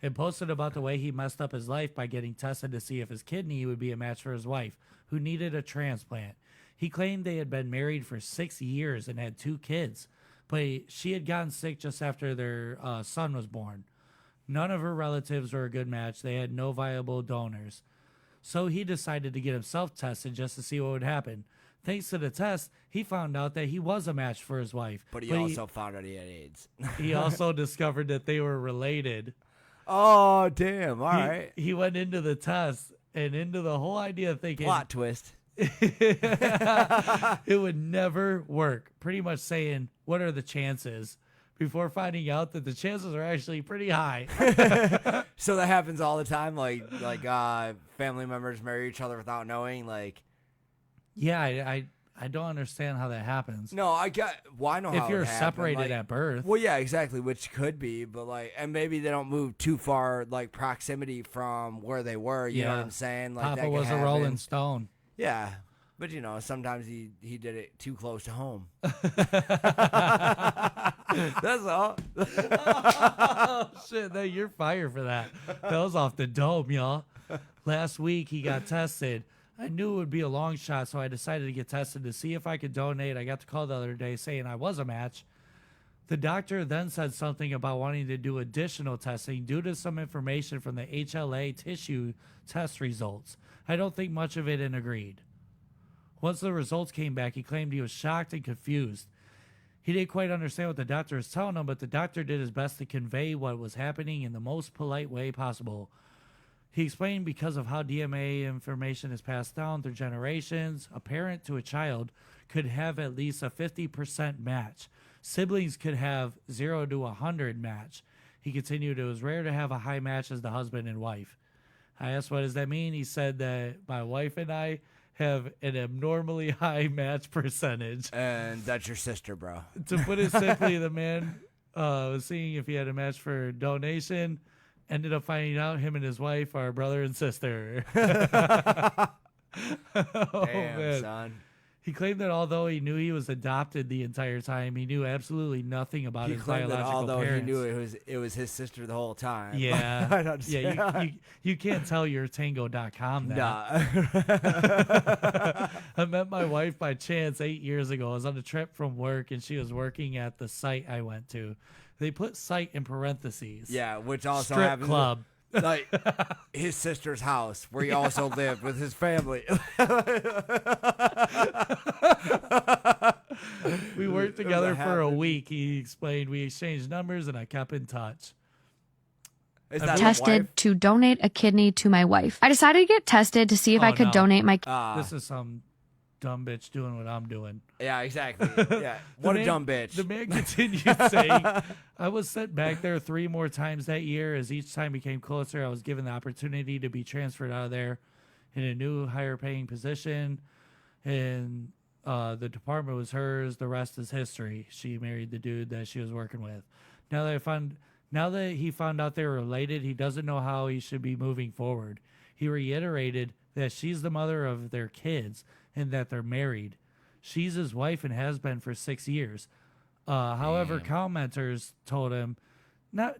and posted about the way he messed up his life by getting tested to see if his kidney would be a match for his wife, who needed a transplant. He claimed they had been married for 6 years and had 2 kids, but she had gotten sick just after their son was born. None of her relatives were a good match. They had no viable donors. So he decided to get himself tested just to see what would happen. Thanks to the test, he found out that he was a match for his wife. But he also found out he had AIDS. He also discovered that they were related. Oh, damn. All right. He went into the test and into the whole idea thinking Plot twist. it would never work. Pretty much saying, what are the chances? Before finding out that the chances are actually pretty high. So that happens all the time? Like family members marry each other without knowing? Like, yeah, I don't understand how that happens. no, I get. Well, I know how If you're it happened. separated Like, at birth. Well, yeah, exactly, which could be, but like, and maybe they don't move too far, like proximity from where they were. You know what I'm saying? Like, that Papa could was a happen. Rolling Stone. Yeah, but sometimes he did it too close to home. That's all. Oh, shit, no, you're fired for that. That was off the dome, y'all. Last week, he got tested. I knew it would be a long shot, so I decided to get tested to see if I could donate. I got the call the other day saying I was a match. The doctor then said something about wanting to do additional testing due to some information from the HLA tissue test results. I don't think much of it and agreed. Once the results came back, he claimed he was shocked and confused. He didn't quite understand what the doctor was telling him, but the doctor did his best to convey what was happening in the most polite way possible. He explained because of how DNA information is passed down through generations, a parent to a child could have at least a 50% match. Siblings could have 0 to 100 match. He continued, it was rare to have a high match as the husband and wife. I asked, what does that mean? He said that my wife and I have an abnormally high match percentage. And that's your sister, bro. To put it simply, the man was seeing if he had a match for donation. Ended up finding out him and his wife are brother and sister. Damn, son. He claimed that although he knew he was adopted the entire time, he knew absolutely nothing about He his claimed that biological although parents. he knew it was his sister the whole time. Yeah. I understand. Yeah, you can't tell your tango.com that. Nah. I met my wife wife by chance 8 years ago. I was on a trip from work, and she was working at the site I went to. They put site in parentheses. Yeah, which also Strip happens club. Like his sister's house, where he also lived with his family. We worked together for a week. He explained we exchanged numbers, and I kept in touch. Tested to donate a kidney to my wife. I decided to get tested to see if I could donate my. This is some dumb bitch doing what I'm doing. Yeah, exactly. Yeah, what a dumb bitch. The man continued saying, I was sent back there 3 more times that year. As each time became closer, I was given the opportunity to be transferred out of there in a new, higher paying position. And the department was hers. The rest is history. She married the dude that she was working with. Now that he found out they were related, he doesn't know how he should be moving forward. He reiterated that she's the mother of their kids and that they're married. She's his wife and has been for 6 years. However, commenters told him,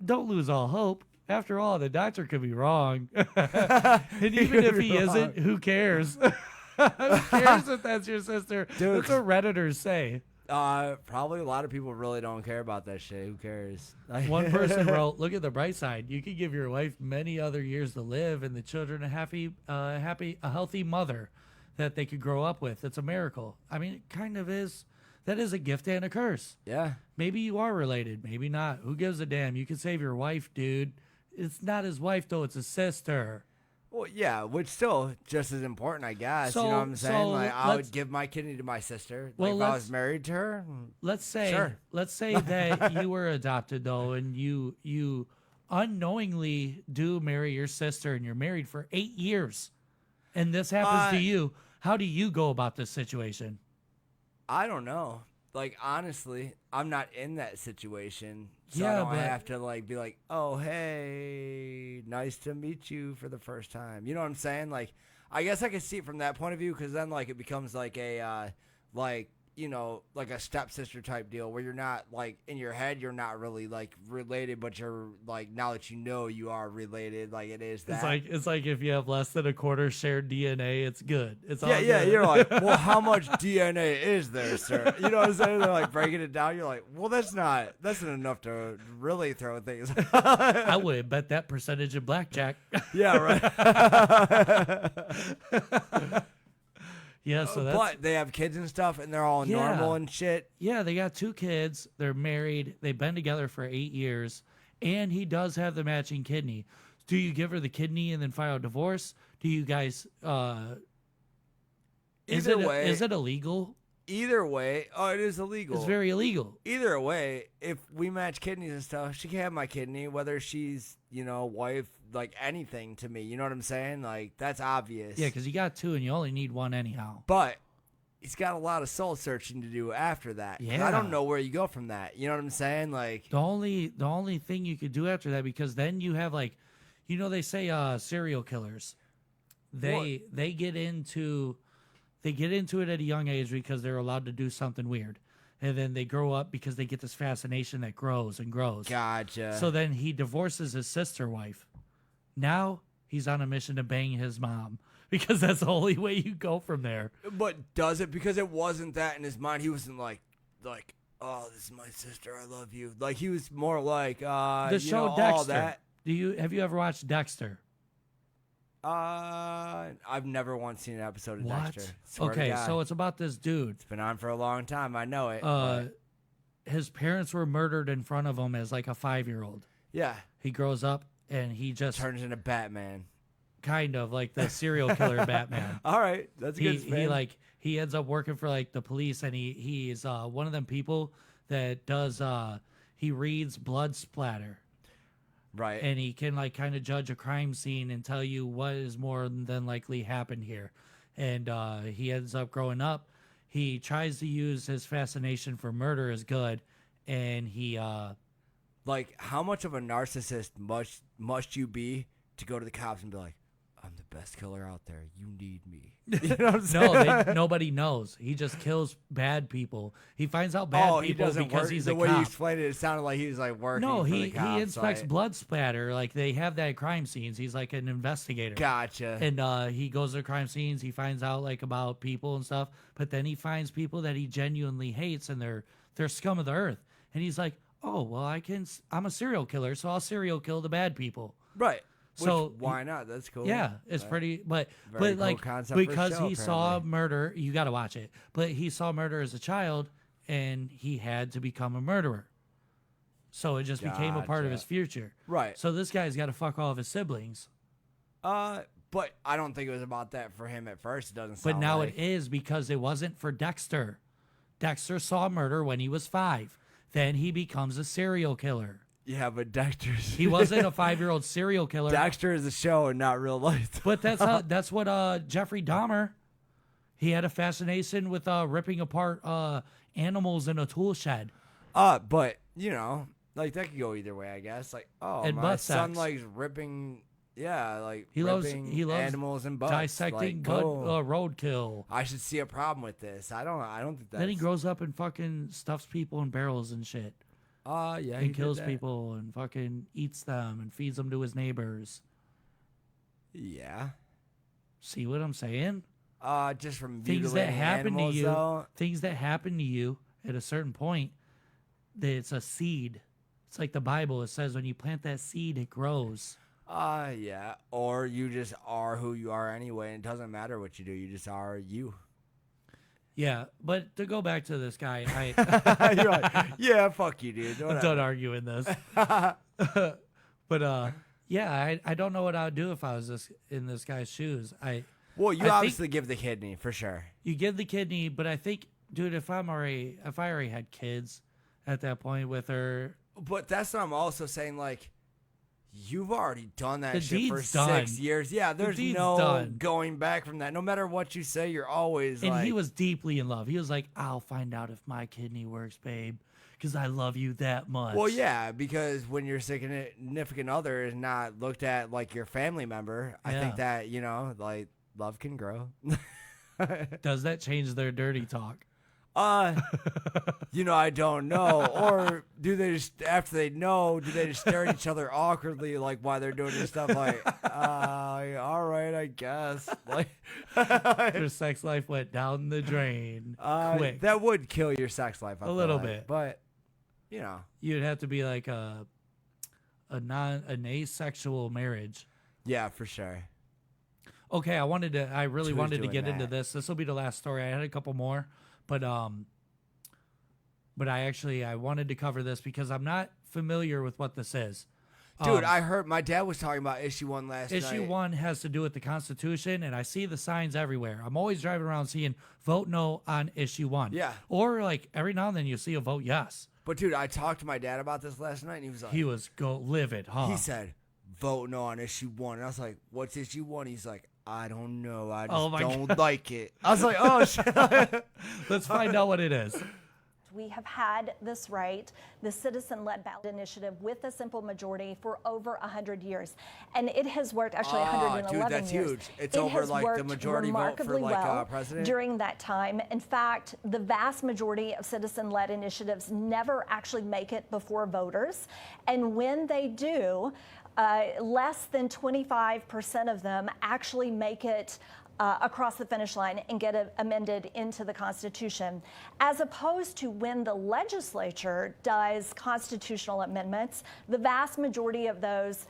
don't lose all hope. After all, the doctor could be wrong. And even if he isn't, who cares? Who cares if that's your sister? Dude. That's what Redditors say. Probably a lot of people really don't care about that shit. Who cares? One person wrote, look at the bright side. You could give your wife many other years to live and the children a healthy mother that they could grow up with. It's a miracle. I mean, it kind of is. That is a gift and a curse. Yeah. Maybe you are related. Maybe not. Who gives a damn? You can save your wife, dude. It's not his wife, though. It's his sister. Well, yeah, which still just as important, I guess. You know what I'm saying? Like, I would give my kidney to my sister. Like, if I was married to her. Let's say sure. that you were adopted, though, and you unknowingly do marry your sister, and you're married for 8 years, and this happens to you. How do you go about this situation? I don't know. Like, honestly, I'm not in that situation. So Yeah, I don't but- have to, like, be like, oh, hey, nice to meet you for the first time. You know what I'm saying? Like, I guess I could see it from that point of view, because then, like, it becomes like a, like, you know, like a stepsister type deal where you're not, like, in your head, you're not really, like, related, but you're, like, now that you know you are related, like, it is that. It's like if you have less than a quarter shared DNA, it's good. It's all Yeah, good. you're like, well, how much DNA is there, sir? You know what I'm saying? They're like breaking it down. You're like, well, that's not enough to really throw things. I would bet that percentage in blackjack. Yeah, right. Yeah, so that's... But they have kids and stuff, and they're all normal and shit. Yeah, they got 2 kids. They're married. They've been together for 8 years. And he does have the matching kidney. Do you give her the kidney and then file a divorce? Do you guys... Is it illegal? Either way, it is illegal. It's very illegal. Either way, if we match kidneys and stuff, she can have my kidney, whether she's, you know, wife, like anything to me. You know what I'm saying? Like, that's obvious. Yeah, because you got 2 and you only need 1 anyhow. But he's got a lot of soul searching to do after that. Yeah. I don't know where you go from that. You know what I'm saying? Like, the only thing you could do after that, because then you have, like, you know, they say serial killers. They get into it at a young age because they're allowed to do something weird. And then they grow up because they get this fascination that grows and grows. Gotcha. So then he divorces his sister wife. Now he's on a mission to bang his mom because that's the only way you go from there. But does it? Because it wasn't that in his mind. He wasn't like, oh, this is my sister. I love you. Like, he was more like, the show all Dexter. that. Have you ever watched Dexter? I've never once seen an episode of What? Dexter. Swear to Okay, God. so it's about this dude. It's been on for a long time. I know it. His parents were murdered in front of him as like a 5-year-old. Yeah. He grows up and he just turns into Batman. Kind of like the serial killer Batman. All right, that's a good spin. He ends up working for like the police, and he's one of them people that does he reads blood splatter. Right. And he can like kind of judge a crime scene and tell you what is more than likely happened here. And he ends up growing up. He tries to use his fascination for murder as good, and he like, how much of a narcissist must you be to go to the cops and be like, I'm the best killer out there. You need me. You know what I'm saying? No, nobody knows. He just kills bad people. He finds out bad people because he's a cop. The way you explained it, it sounded like he was like working. No, for he the cops, inspects like, blood splatter. Like they have that at crime scenes. He's like an investigator. Gotcha. And he goes to crime scenes. He finds out like about people and stuff. But then he finds people that he genuinely hates, and they're scum of the earth. And he's like, oh well, I'm a serial killer, so I'll serial kill the bad people. Right. So which, why not? That's cool. Yeah, it's pretty, but cool like concept because for a show, he saw murder, you got to watch it. But he saw murder as a child, and he had to become a murderer. So it just became a part of his future. Right. So this guy's got to fuck all of his siblings. But I don't think it was about that for him at first. It doesn't. But Sound now like. it is, because it wasn't for Dexter. Dexter saw murder when he was 5. Then he becomes a serial killer. Yeah, but Dexter's... He wasn't a 5-year-old serial killer. Dexter is a show and not real life. But that's what Jeffrey Dahmer, he had a fascination with ripping apart animals in a tool shed. But, you know, like that could go either way, I guess. Like, and my butt son sex. likes ripping... Yeah, like he loves animals and butts. Dissecting like, cool. roadkill. I should see a problem with this. I don't think that. Then he grows up and fucking stuffs people in barrels and shit. Yeah, and kills people and fucking eats them and feeds them to his neighbors. Yeah. See what I'm saying? Just from things that happen to you. Though. Things that happen to you at a certain point. That it's a seed. It's like the Bible. It says when you plant that seed, it grows. Yeah. Or you just are who you are anyway. And it doesn't matter what you do. You just are you. Yeah, but to go back to this guy, You're like, yeah, fuck you, dude. I'm done arguing this. But yeah, I don't know what I would do if I was in this guy's shoes. Well, you obviously give the kidney for sure. You give the kidney, but I think, dude, if I already had kids at that point with her. But that's what I'm also saying, like, you've already done that shit for done. 6 years. Yeah, there's no going back from that. No matter what you say, you're always and like... he was deeply in love. He was like, I'll find out if my kidney works, babe, because I love you that much. Well, yeah, because when your significant other is not looked at like your family member, I think that, you know, like, love can grow. Does that change their dirty talk? You know, I don't know. Or do they just, after they know, do they just stare at each other awkwardly, like, while they're doing this stuff, like, all right, I guess. Like, their sex life went down the drain quick. That would kill your sex life, I a little like. bit. But, you know. You'd have to be like an asexual marriage. Yeah, for sure. Okay, I really wanted to get that? into this. This will be the last story. I had a couple more. But I wanted to cover this because I'm not familiar with what this is. Dude, I heard my dad was talking about issue 1 last night. Issue 1 has to do with the Constitution, and I see the signs everywhere. I'm always driving around seeing vote no on issue 1. Yeah. Or like every now and then you see a vote yes. But dude, I talked to my dad about this last night, and he was like, he was livid, huh? He said, vote no on issue 1. And I was like, what's issue 1? He's like, I don't know. I just don't like it. I was like, oh, shit. Let's find out what it is. We have had this right, the citizen-led ballot initiative with a simple majority for over 100 years. And it has worked, actually 111 dude, that's years. huge. It's over like the majority vote for like well president? during that time. In fact, the vast majority of citizen-led initiatives never actually make it before voters. And when they do, less than 25% of them actually make it across the finish line and get amended into the Constitution, as opposed to when the legislature does constitutional amendments, the vast majority of those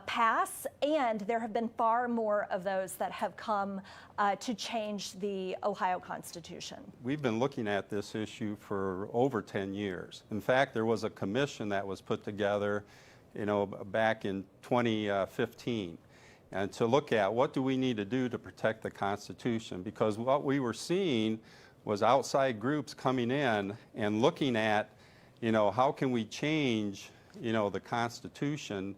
pass, and there have been far more of those that have come to change the Ohio Constitution. We've been looking at this issue for over 10 years. In fact, there was a commission that was put together, you know, back in 2015. And to look at what do we need to do to protect the Constitution, because what we were seeing was outside groups coming in and looking at, you know, how can we change, you know, the Constitution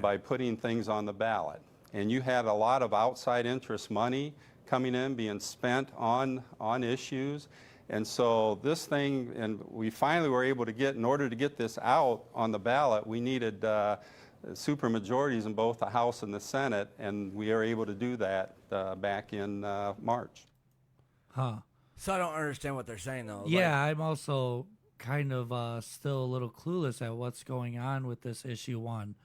by putting things on the ballot. And you had a lot of outside interest money coming in, being spent on issues. And so this thing, and we finally were able to get, in order to get this out on the ballot, we needed super majorities in both the House and the Senate, and we are able to do that back in March. Huh. So I don't understand what they're saying, though. Yeah, I'm also kind of still a little clueless at what's going on with this issue 1.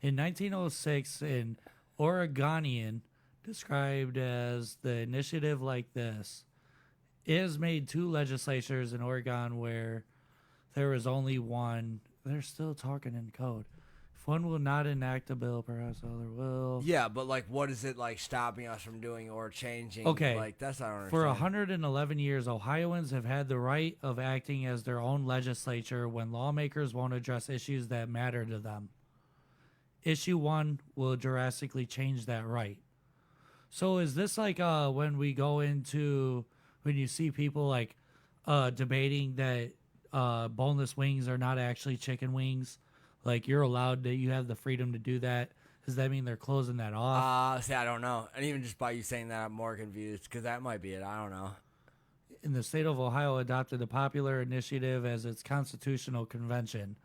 In 1906, an Oregonian described as the initiative like this is made 2 legislatures in Oregon where there is only one. They're still talking in code. If one will not enact a bill, perhaps the other will. Yeah, but like, what is it like stopping us from doing or changing? Okay. Like, that's not understand. For 111 years, Ohioans have had the right of acting as their own legislature when lawmakers won't address issues that matter to them. Issue 1 will drastically change that right. So is this like when we go into, when you see people like debating that boneless wings are not actually chicken wings? Like, you're allowed to, you have the freedom to do that. Does that mean they're closing that off? See, I don't know. And even just by you saying that, I'm more confused because that might be it. I don't know. In the state of Ohio, adopted the popular initiative as its constitutional convention.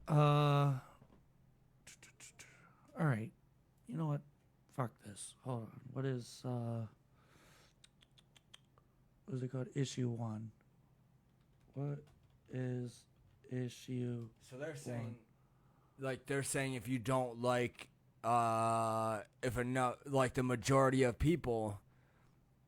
All right. You know what? Fuck this. Hold on. What is it called? Issue 1. What is issue? So they're saying, like, they're saying if you don't like, if enough, like the majority of people,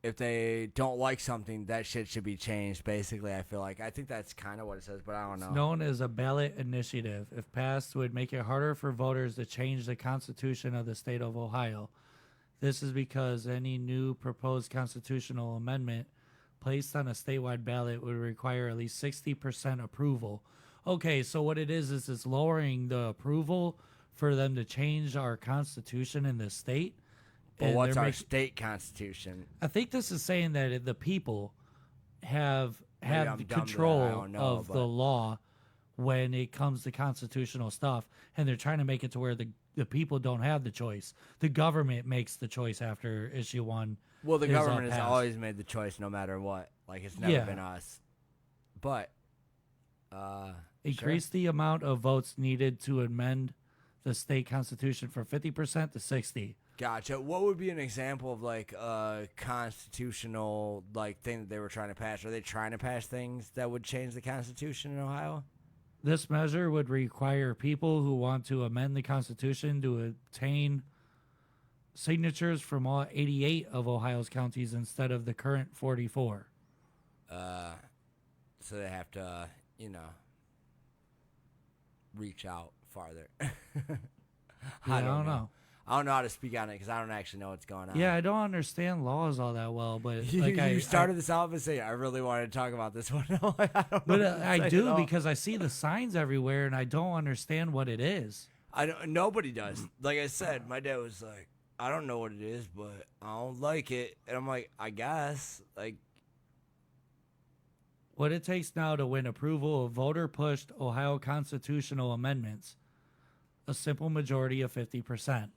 if they don't like something, that shit should be changed. Basically, I feel like I think that's kind of what it says, but I don't know. It's known as a ballot initiative. If passed, would make it harder for voters to change the Constitution of the state of Ohio. This is because any new proposed constitutional amendment placed on a statewide ballot would require at least 60% approval. Okay, so what it is it's lowering the approval for them to change our constitution in the state. But what's our state constitution? I think this is saying that the people have the control of the law when it comes to constitutional stuff, and they're trying to make it to where the people don't have the choice. The government makes the choice after issue 1. Well, the government has always made the choice no matter what. Like, it's never been us. But increase the amount of votes needed to amend the state constitution from 50% to 60%. Gotcha. What would be an example of like a constitutional like thing that they were trying to pass? Are they trying to pass things that would change the Constitution in Ohio? This measure would require people who want to amend the Constitution to obtain signatures from all 88 of Ohio's counties instead of the current 44. So they have to, reach out farther. I don't know. I don't know how to speak on it because I don't actually know what's going on. Yeah, I don't understand laws all that well, but like you started this off and say I really wanted to talk about this one. I do because I see the signs everywhere and I don't understand what it is. Nobody does. Like I said, my dad was like, I don't know what it is, but I don't like it, and I'm like, I guess like. What it takes now to win approval of voter-pushed Ohio constitutional amendments, a simple majority of 50%,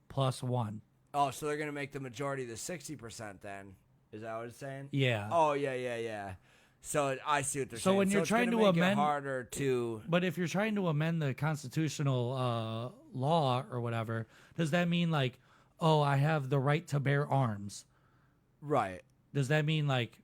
plus 1. Oh, so they're going to make the majority the 60% then? Is that what it's saying? Yeah. Oh, yeah. So I see what they're saying. So when you're trying to amend, harder to. But if you're trying to amend the constitutional law or whatever, does that mean like, oh, I have the right to bear arms? Right. Does that mean like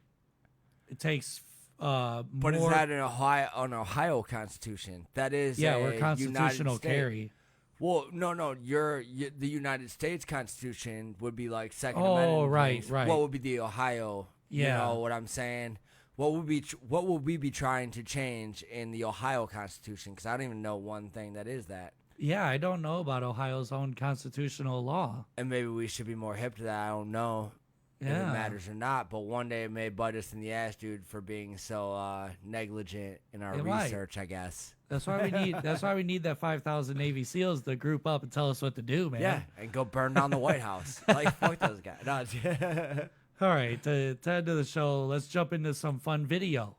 it takes? But is that an Ohio Constitution? That is, we're constitutional carry. Well, no, the United States Constitution would be like Second Amendment. Oh, right. What would be the Ohio? Yeah. You know what I'm saying? What would we be trying to change in the Ohio Constitution? Because I don't even know one thing that is that. Yeah, I don't know about Ohio's own constitutional law. And maybe we should be more hip to that. I don't know. If it matters or not, but one day it may bite us in the ass, dude, for being so negligent in our research. I guess that's why we need. That's why we need that 5,000 Navy SEALs to group up and tell us what to do, man. Yeah, and go burn down the White House. Like fuck those guys. No, all right, to end of the show, let's jump into some fun video.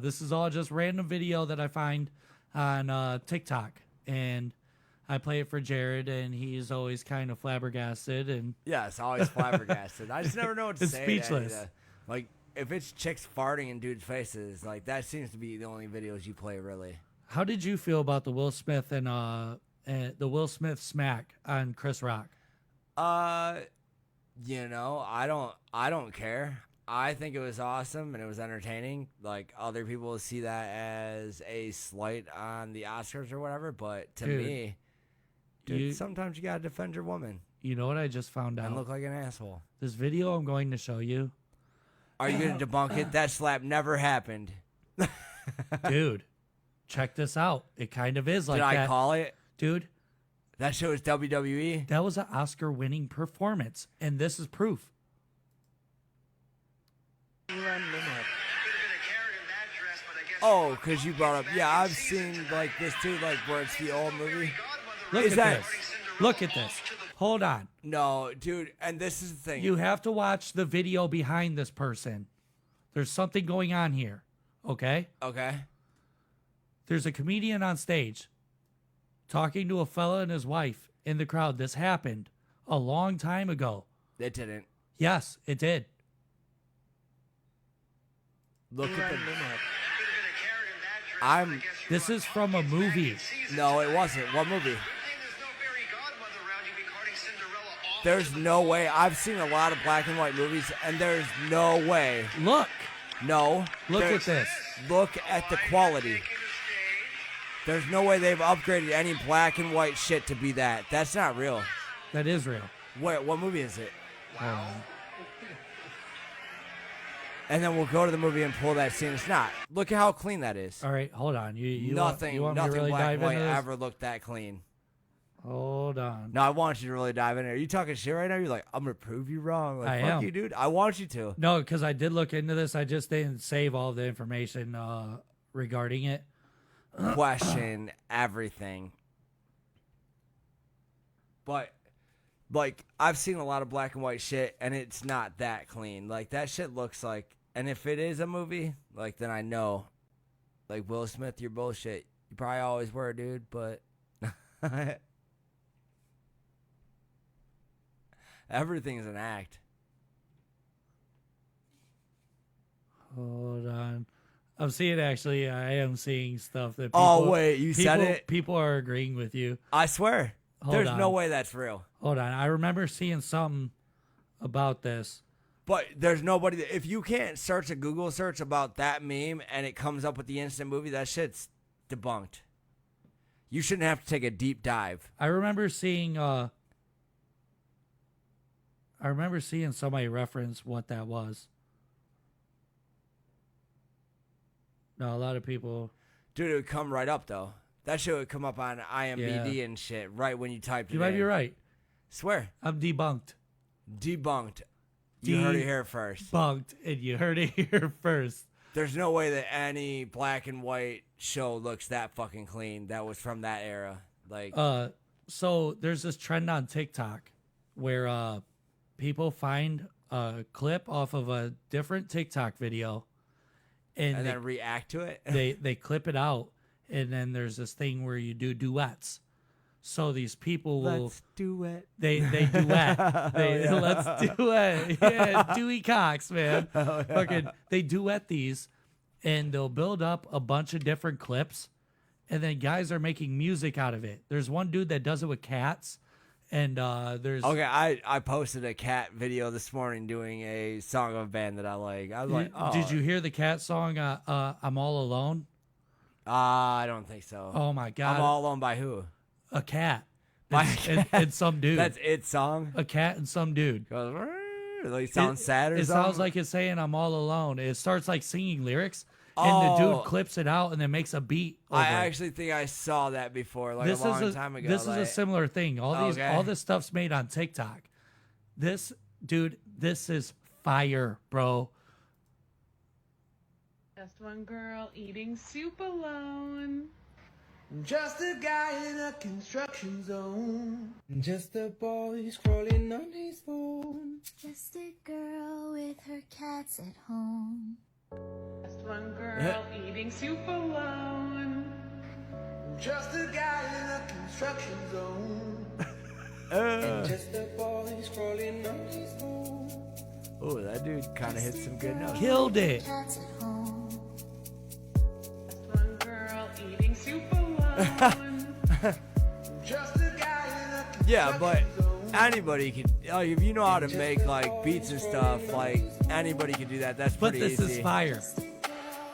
This is all just random video that I find on TikTok, and I play it for Jarrod, and he's always kind of flabbergasted. And yeah, it's always flabbergasted. I just never know what to say. Speechless. Like, if it's chicks farting in dudes' faces, like, that seems to be the only videos you play, really. How did you feel about the Will Smith and the Will Smith smack on Chris Rock? You know, I don't care. I think it was awesome and it was entertaining. Like, other people will see that as a slight on the Oscars or whatever, but to me, sometimes you gotta defend your woman. You know what I just found out? And look like an asshole. This video I'm going to show you. Are you gonna debunk it? That slap never happened. Dude, check this out. It kind of is like that. Did I call it? Dude. That show is WWE? That was an Oscar-winning performance, and this is proof. Oh, because you brought up, I've seen like this too, like where it's the old movie. Look at this. Look at this. Hold on. No, dude, and this is the thing. You have to watch the video behind this person. There's something going on here, okay? Okay. There's a comedian on stage talking to a fella and his wife in the crowd. This happened a long time ago. It didn't. Yes, it did. Look at the... This is from a movie. No, it wasn't. What movie? There's no way. I've seen a lot of black and white movies, and there's no way. Look. No. Look at this. Look at the quality. There's no way they've upgraded any black and white shit to be that. That's not real. That is real. Wait, what movie is it? Wow. And then we'll go to the movie and pull that scene. It's not. Look at how clean that is. All right, hold on. Nothing me to really black dive and white into this? ever looked that clean. Hold on. No, I want you to really dive in there. Are you talking shit right now? You're like, I'm going to prove you wrong. Like, fuck am. you, dude. I want you to. No, because I did look into this. I just didn't save all the information regarding it. Question everything. But, like, I've seen a lot of black and white shit, and it's not that clean. Like, that shit looks like, and if it is a movie, like, then I know. Like, Will Smith, you're bullshit. You probably always were, dude, but... Everything's an act. Hold on. I'm seeing, actually, I am seeing stuff that people... Oh, wait, you said it? People are agreeing with you. I swear. There's on. no way that's real. Hold on. I remember seeing something about this. But there's nobody... If you can't search a Google search about that meme and it comes up with the instant movie, that shit's debunked. You shouldn't have to take a deep dive. I remember seeing... somebody reference what that was. No, a lot of people... Dude, it would come right up, though. That shit would come up on IMDb and shit right when you typed it in. You might be right. Swear. I'm debunked. Debunked. You heard it here first. Debunked, and you heard it here first. There's no way that any black and white show looks that fucking clean that was from that era. Like, so there's this trend on TikTok where people find a clip off of a different TikTok video and then react to it. they clip it out, and then there's this thing where you do duets. So these people will... Let's duet. They duet. Let's duet. Yeah, Dewey Cox, man. Yeah. Fucking, they duet these, and they'll build up a bunch of different clips, and then guys are making music out of it. There's one dude that does it with cats, and there's... Okay, I posted a cat video this morning doing a song of a band that I like. I was like, oh. Did you hear the cat song, I'm All Alone? I don't think so. Oh, my God. I'm All Alone by who? A cat. And some dude. That's its song? A cat and some dude. Like, it sounds sad or something? It sounds like it's saying I'm all alone. It starts like singing lyrics, and the dude clips it out and then makes a beat over I actually think I saw that before, like a long time ago. This is a similar thing. All this stuff's made on TikTok. This is fire, bro. Just one girl eating soup alone. Just a guy in a construction zone. Just a boy scrolling on his phone. Just a girl with her cats at home. Just one girl eating soup alone. Just a guy in a construction zone. And just a boy scrolling on his phone. Oh, that dude kind of hit some good notes. Killed it. Just one girl eating soup alone. Just Yeah, but anybody can. Like, if you know how to make like beats and stuff, like anybody can do that. That's But pretty this easy. is fire.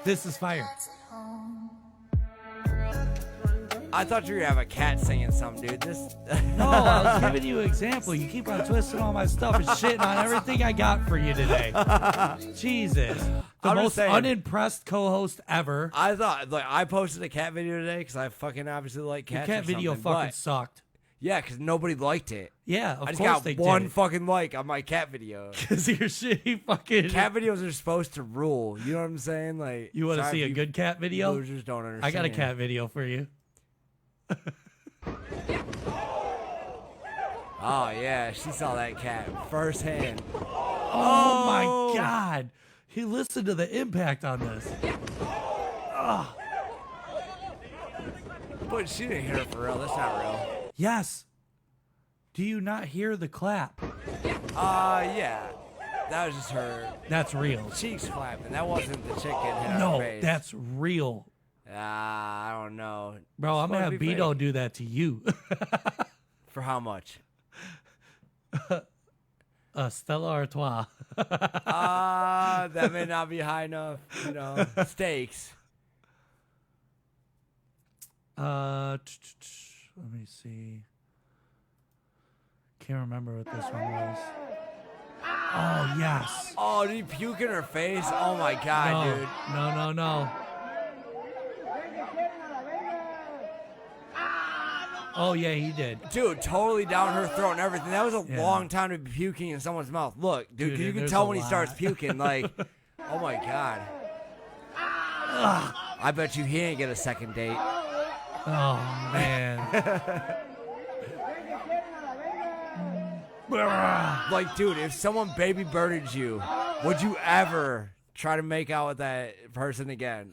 This is fire. I thought you were gonna have a cat singing something, dude. This. No, I was giving you an example. You keep on twisting all my stuff and shitting on everything I got for you today. Jesus. The I'm just most saying. unimpressed co-host ever. I thought, like, I posted a cat video today because I fucking obviously like Your cats. cat or video something, fucking but- sucked. Yeah, because nobody liked it. Yeah, of I just course got they one did. fucking like on my cat video. Because your shitty fucking... Cat videos are supposed to rule. You know what I'm saying? Like, You want to sorry see if a you good cat video? Losers don't understand. I got a cat video for you. Oh yeah, she saw that cat firsthand. Oh my God. He listened to the impact on this. Ugh. But she didn't hear it for real. That's not real. Yes. Do you not hear the clap? Yeah. That was just her. That's real. Cheeks flapping. That wasn't the chick getting hit on No, her face. that's real. I don't know. Bro, I'm going to have Beto do that to you. For how much? Stella Artois. That may not be high enough, you know, stakes. Let me see. Can't remember what this one was. Oh, yes. Oh, did he puke in her face? Oh my God, No. dude. No. Oh, yeah, he did. Dude, totally down her throat and everything. That was a Yeah. long time to be puking in someone's mouth. Look, dude, 'cause you can there's tell a when he starts lot. puking. Like, oh my God. I bet you he ain't get a second date. Oh, man. Like, dude, if someone baby birded you, would you ever try to make out with that person again?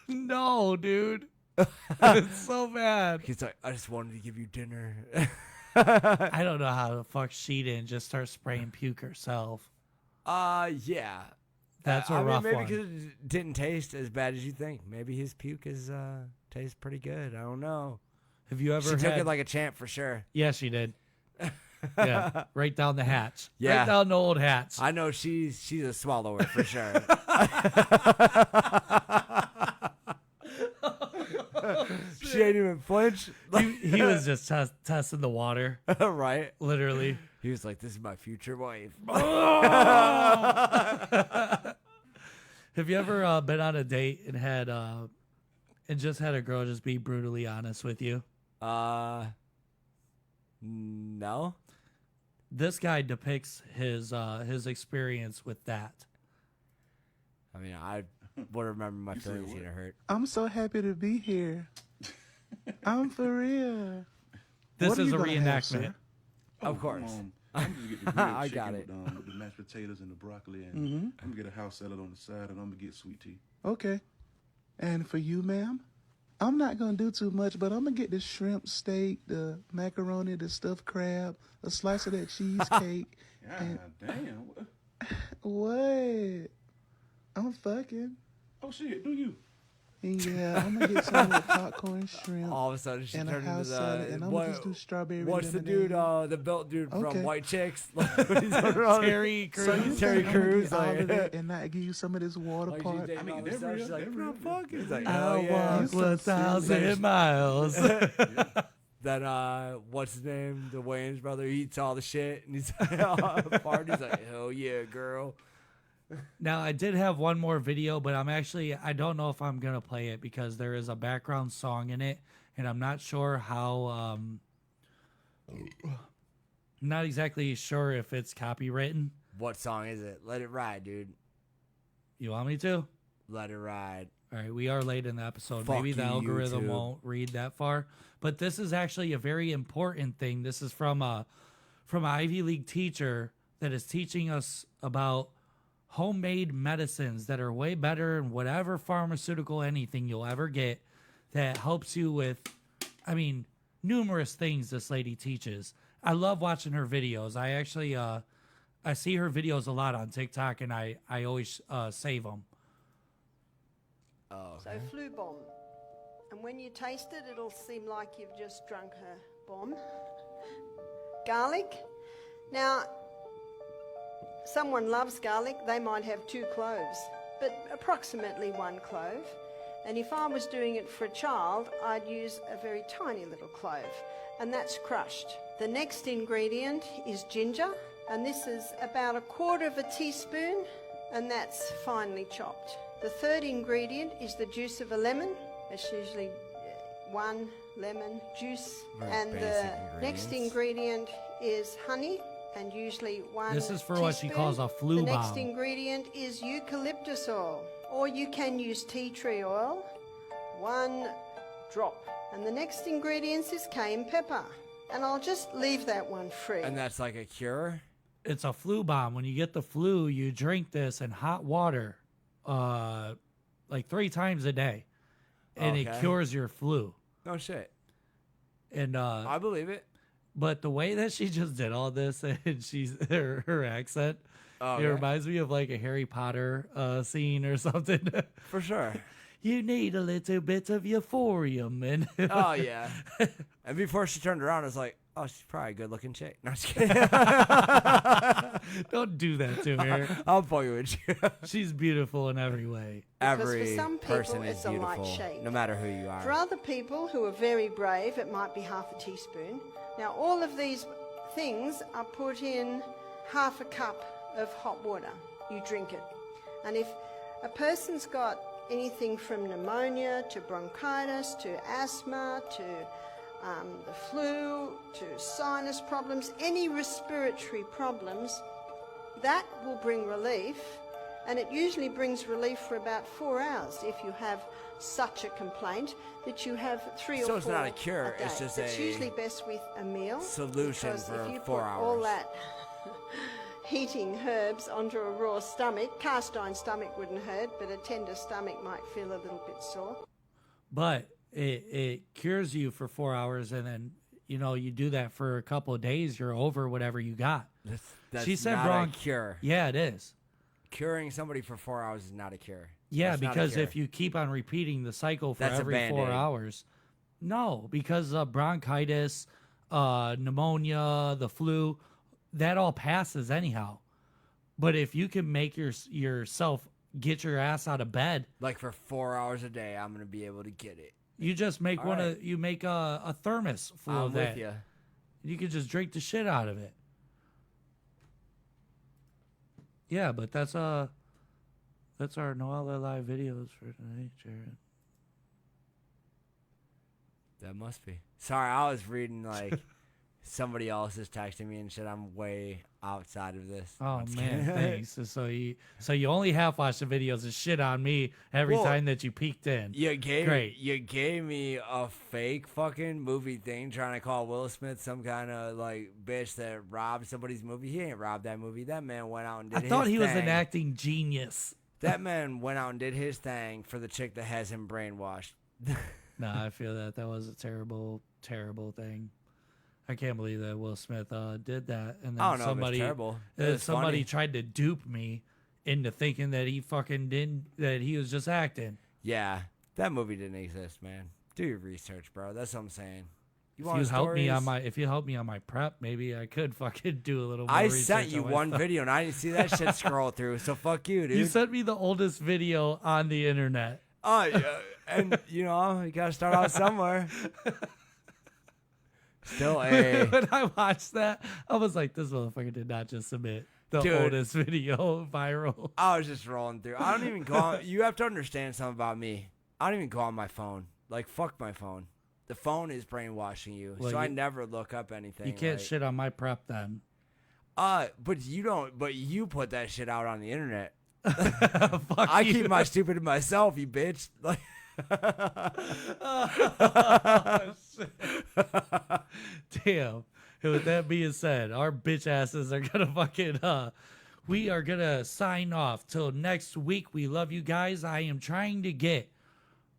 No, dude. It's so bad. He's like, I just wanted to give you dinner. I don't know how the fuck she didn't just start spraying puke herself. Yeah. That's a I rough mean, maybe one. because it didn't taste as bad as you think. Maybe his puke is tastes pretty good. I don't know. Have you ever She took had... it like a champ for sure. Yeah, she did. Yeah, right down the hatch. Yeah. Right down the old hatch. I know she's a swallower for sure. She ain't even flinch. He was just testing the water. Right. Literally. He was like, this is my future wife. Have you ever been on a date and had and just had a girl just be brutally honest with you? No. This guy depicts his experience with that. I mean, I would remember my feelings getting hurt. I'm so happy to be here. I'm for real. This What are is you a gonna have, reenactment. sir? Of course. I'm gonna get the grilled I chicken got it. with the mashed potatoes and the broccoli, and Mhm. I'm gonna get a house salad on the side, and I'm gonna get sweet tea. Okay. And for you, ma'am, I'm not gonna do too much, but I'm gonna get the shrimp steak, the macaroni, the stuffed crab, a slice of that cheesecake. God damn. What? I'm fucking. Oh shit, do you? Yeah, I'm gonna get some with popcorn shrimp. All of a sudden, she and a turned into house salad, and I'm what- gonna just do strawberry What's the lemonade. dude? The built dude from Okay. White Chicks. Terry Crews. So you Terry think I'm gonna Crews, get all like- of that and not give you some of this water Like, she's part? dating all this stuff. She's like, bro, fuck it. He's like, I'll hell yeah. walk 1,000 miles. Then, what's his name? The Wayans brother eats all the shit, and he's party's like, hell yeah, girl. Now, I did have one more video, but I don't know if I'm going to play it because there is a background song in it, and I'm not sure how, not exactly sure if it's copywritten. What song is it? Let it ride, dude. You want me to? Let it ride. All right, we are late in the episode. Fuck Maybe the you, algorithm YouTube. won't read that far, but this is actually a very important thing. This is from an Ivy League teacher that is teaching us about homemade medicines that are way better than whatever pharmaceutical anything you'll ever get that helps you with, numerous things this lady teaches. I love watching her videos. I actually, I see her videos a lot on TikTok, and I always save them. Oh, So flu bomb. And when you taste it, it'll seem like you've just drunk a bomb. Garlic. Now, someone loves garlic, they might have 2 cloves, but approximately 1 clove. And if I was doing it for a child, I'd use a very tiny little clove, and that's crushed. The next ingredient is ginger, and this is about 1/4 teaspoon, and that's finely chopped. The third ingredient is the juice of a lemon. It's usually 1 lemon juice. Very and the basic next ingredient is honey, and usually 1 This is for what she teaspoon. calls a flu The next bomb. ingredient is eucalyptus oil, or you can use tea tree oil, 1 drop. And the next ingredient is cayenne pepper. And I'll just leave that one free. And that's like a cure? It's a flu bomb. When you get the flu, you drink this in hot water like 3 times a day. And it Okay. cures your flu. No shit. And I believe it. But the way that she just did all this and she's her accent, Oh, it yeah. reminds me of like a Harry Potter scene or something. For sure. You need a little bit of euphorium. And Oh, yeah. And before she turned around, I was like, oh, she's probably a good-looking chick. No, I'm just kidding. Don't do that to her. I'll fuck with you. She's beautiful in every way. Every for some people, person is it's a light beautiful, shade. no matter who you For are. other people who are very brave, it might be 1/2 teaspoon. Now, all of these things are put in 1/2 cup of hot water. You drink it. And if a person's got anything from pneumonia to bronchitis to asthma to the flu to sinus problems, any respiratory problems, that will bring relief. And it usually brings relief for about 4 hours if you have such a complaint that you have 3 or 4 So it's not a cure, day. it's just It's a usually best with a meal. solution because for if you 4 put all hours. that heating herbs onto a raw stomach, cast iron stomach wouldn't hurt, but a tender stomach might feel a little bit sore. But it cures you for 4 hours, and then you do that for a couple of days. You're over whatever you got. That's She said not a cure. Yeah, it is. Curing somebody for 4 hours is not a cure. Yeah, That's not a because cure. if you keep on repeating the cycle for That's a every 4 Band-Aid. hours, no, because bronchitis, pneumonia, the flu, that all passes anyhow. But if you can make yourself get your ass out of bed, like for 4 hours a day, I'm gonna be able to get it. you just make All right. you make a thermos full I'm of with that. ya. You can just drink the shit out of it. Yeah, but that's our NoOutletLive videos for tonight, Jarrod. That must be. Sorry, I was reading like somebody else is texting me and shit. I'm way outside of this. Oh I'm just man, kidding. thanks. So you only half watch the videos and shit on me every Well, time that you peeked in. You gave Great. you gave me a fake fucking movie thing trying to call Will Smith some kind of like bitch that robbed somebody's movie. He ain't robbed that movie. That man went out and did I his thought he was thing. an acting genius. That man went out and did his thing for the chick that has him brainwashed. Nah, I feel that was a terrible, terrible thing. I can't believe that Will Smith did that, and then I don't know if it's somebody terrible. It was somebody funny. tried to dupe me into thinking that he fucking didn't, that he was just acting. Yeah, that movie didn't exist, man. Do your research, bro. That's what I'm saying. If want you help me stories? if you help me on my prep, maybe I could fucking do a little more I research sent you on my one stuff. video and I didn't see that shit scroll through. So fuck you, dude. You sent me the oldest video on the internet. Oh, yeah. And you know, you gotta start out somewhere. Still a. When I watched that, I was like, this motherfucker did not just submit the Dude. oldest video viral. I was just rolling through. I don't even go on. You have to understand something about me. I don't even go on my phone. Like, fuck my phone. The phone is brainwashing you. Well, so I you- never look up anything. You can't like- shit on my prep then. But you don't. But you put that shit out on the internet. Fuck I you. keep my stupid to myself, you bitch. Like. Damn. And with that being said, our bitch asses are gonna fucking we are gonna sign off till next week. We love you guys. I am trying to get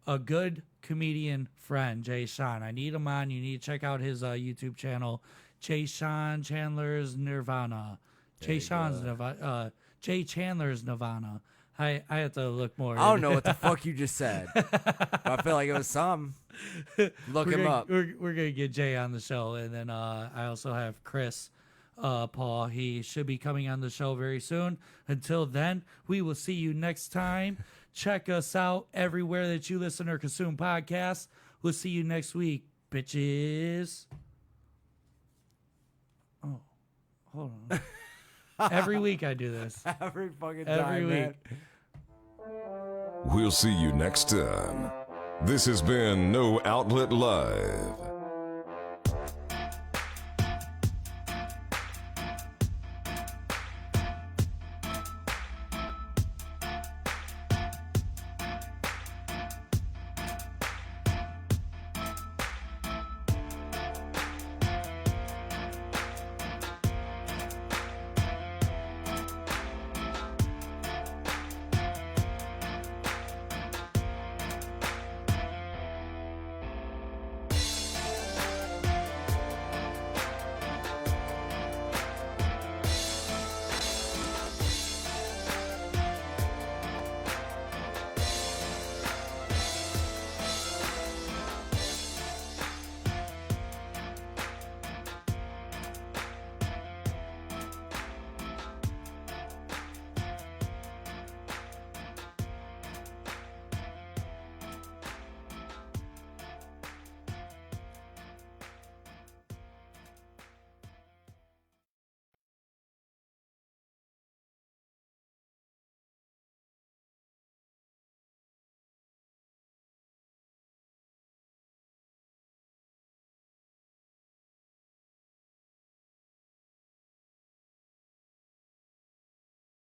a good comedian friend, Jay Sean. I need him on. You need to check out his YouTube channel, Jay Sean Chandler's Nirvana. Jay Sean's Nirvana. Jay Chandler's Nirvana. I have to look more. I don't know what the fuck you just said. But I feel like it was something. Look him up. We're gonna get Jay on the show, and then I also have Chris Paul. He should be coming on the show very soon. Until then, we will see you next time. Check us out everywhere that you listen or consume podcasts. We'll see you next week, bitches. Oh, hold on. Every week I do this. Every fucking Every time, week. man. We'll see you next time. This has been No Outlet Live.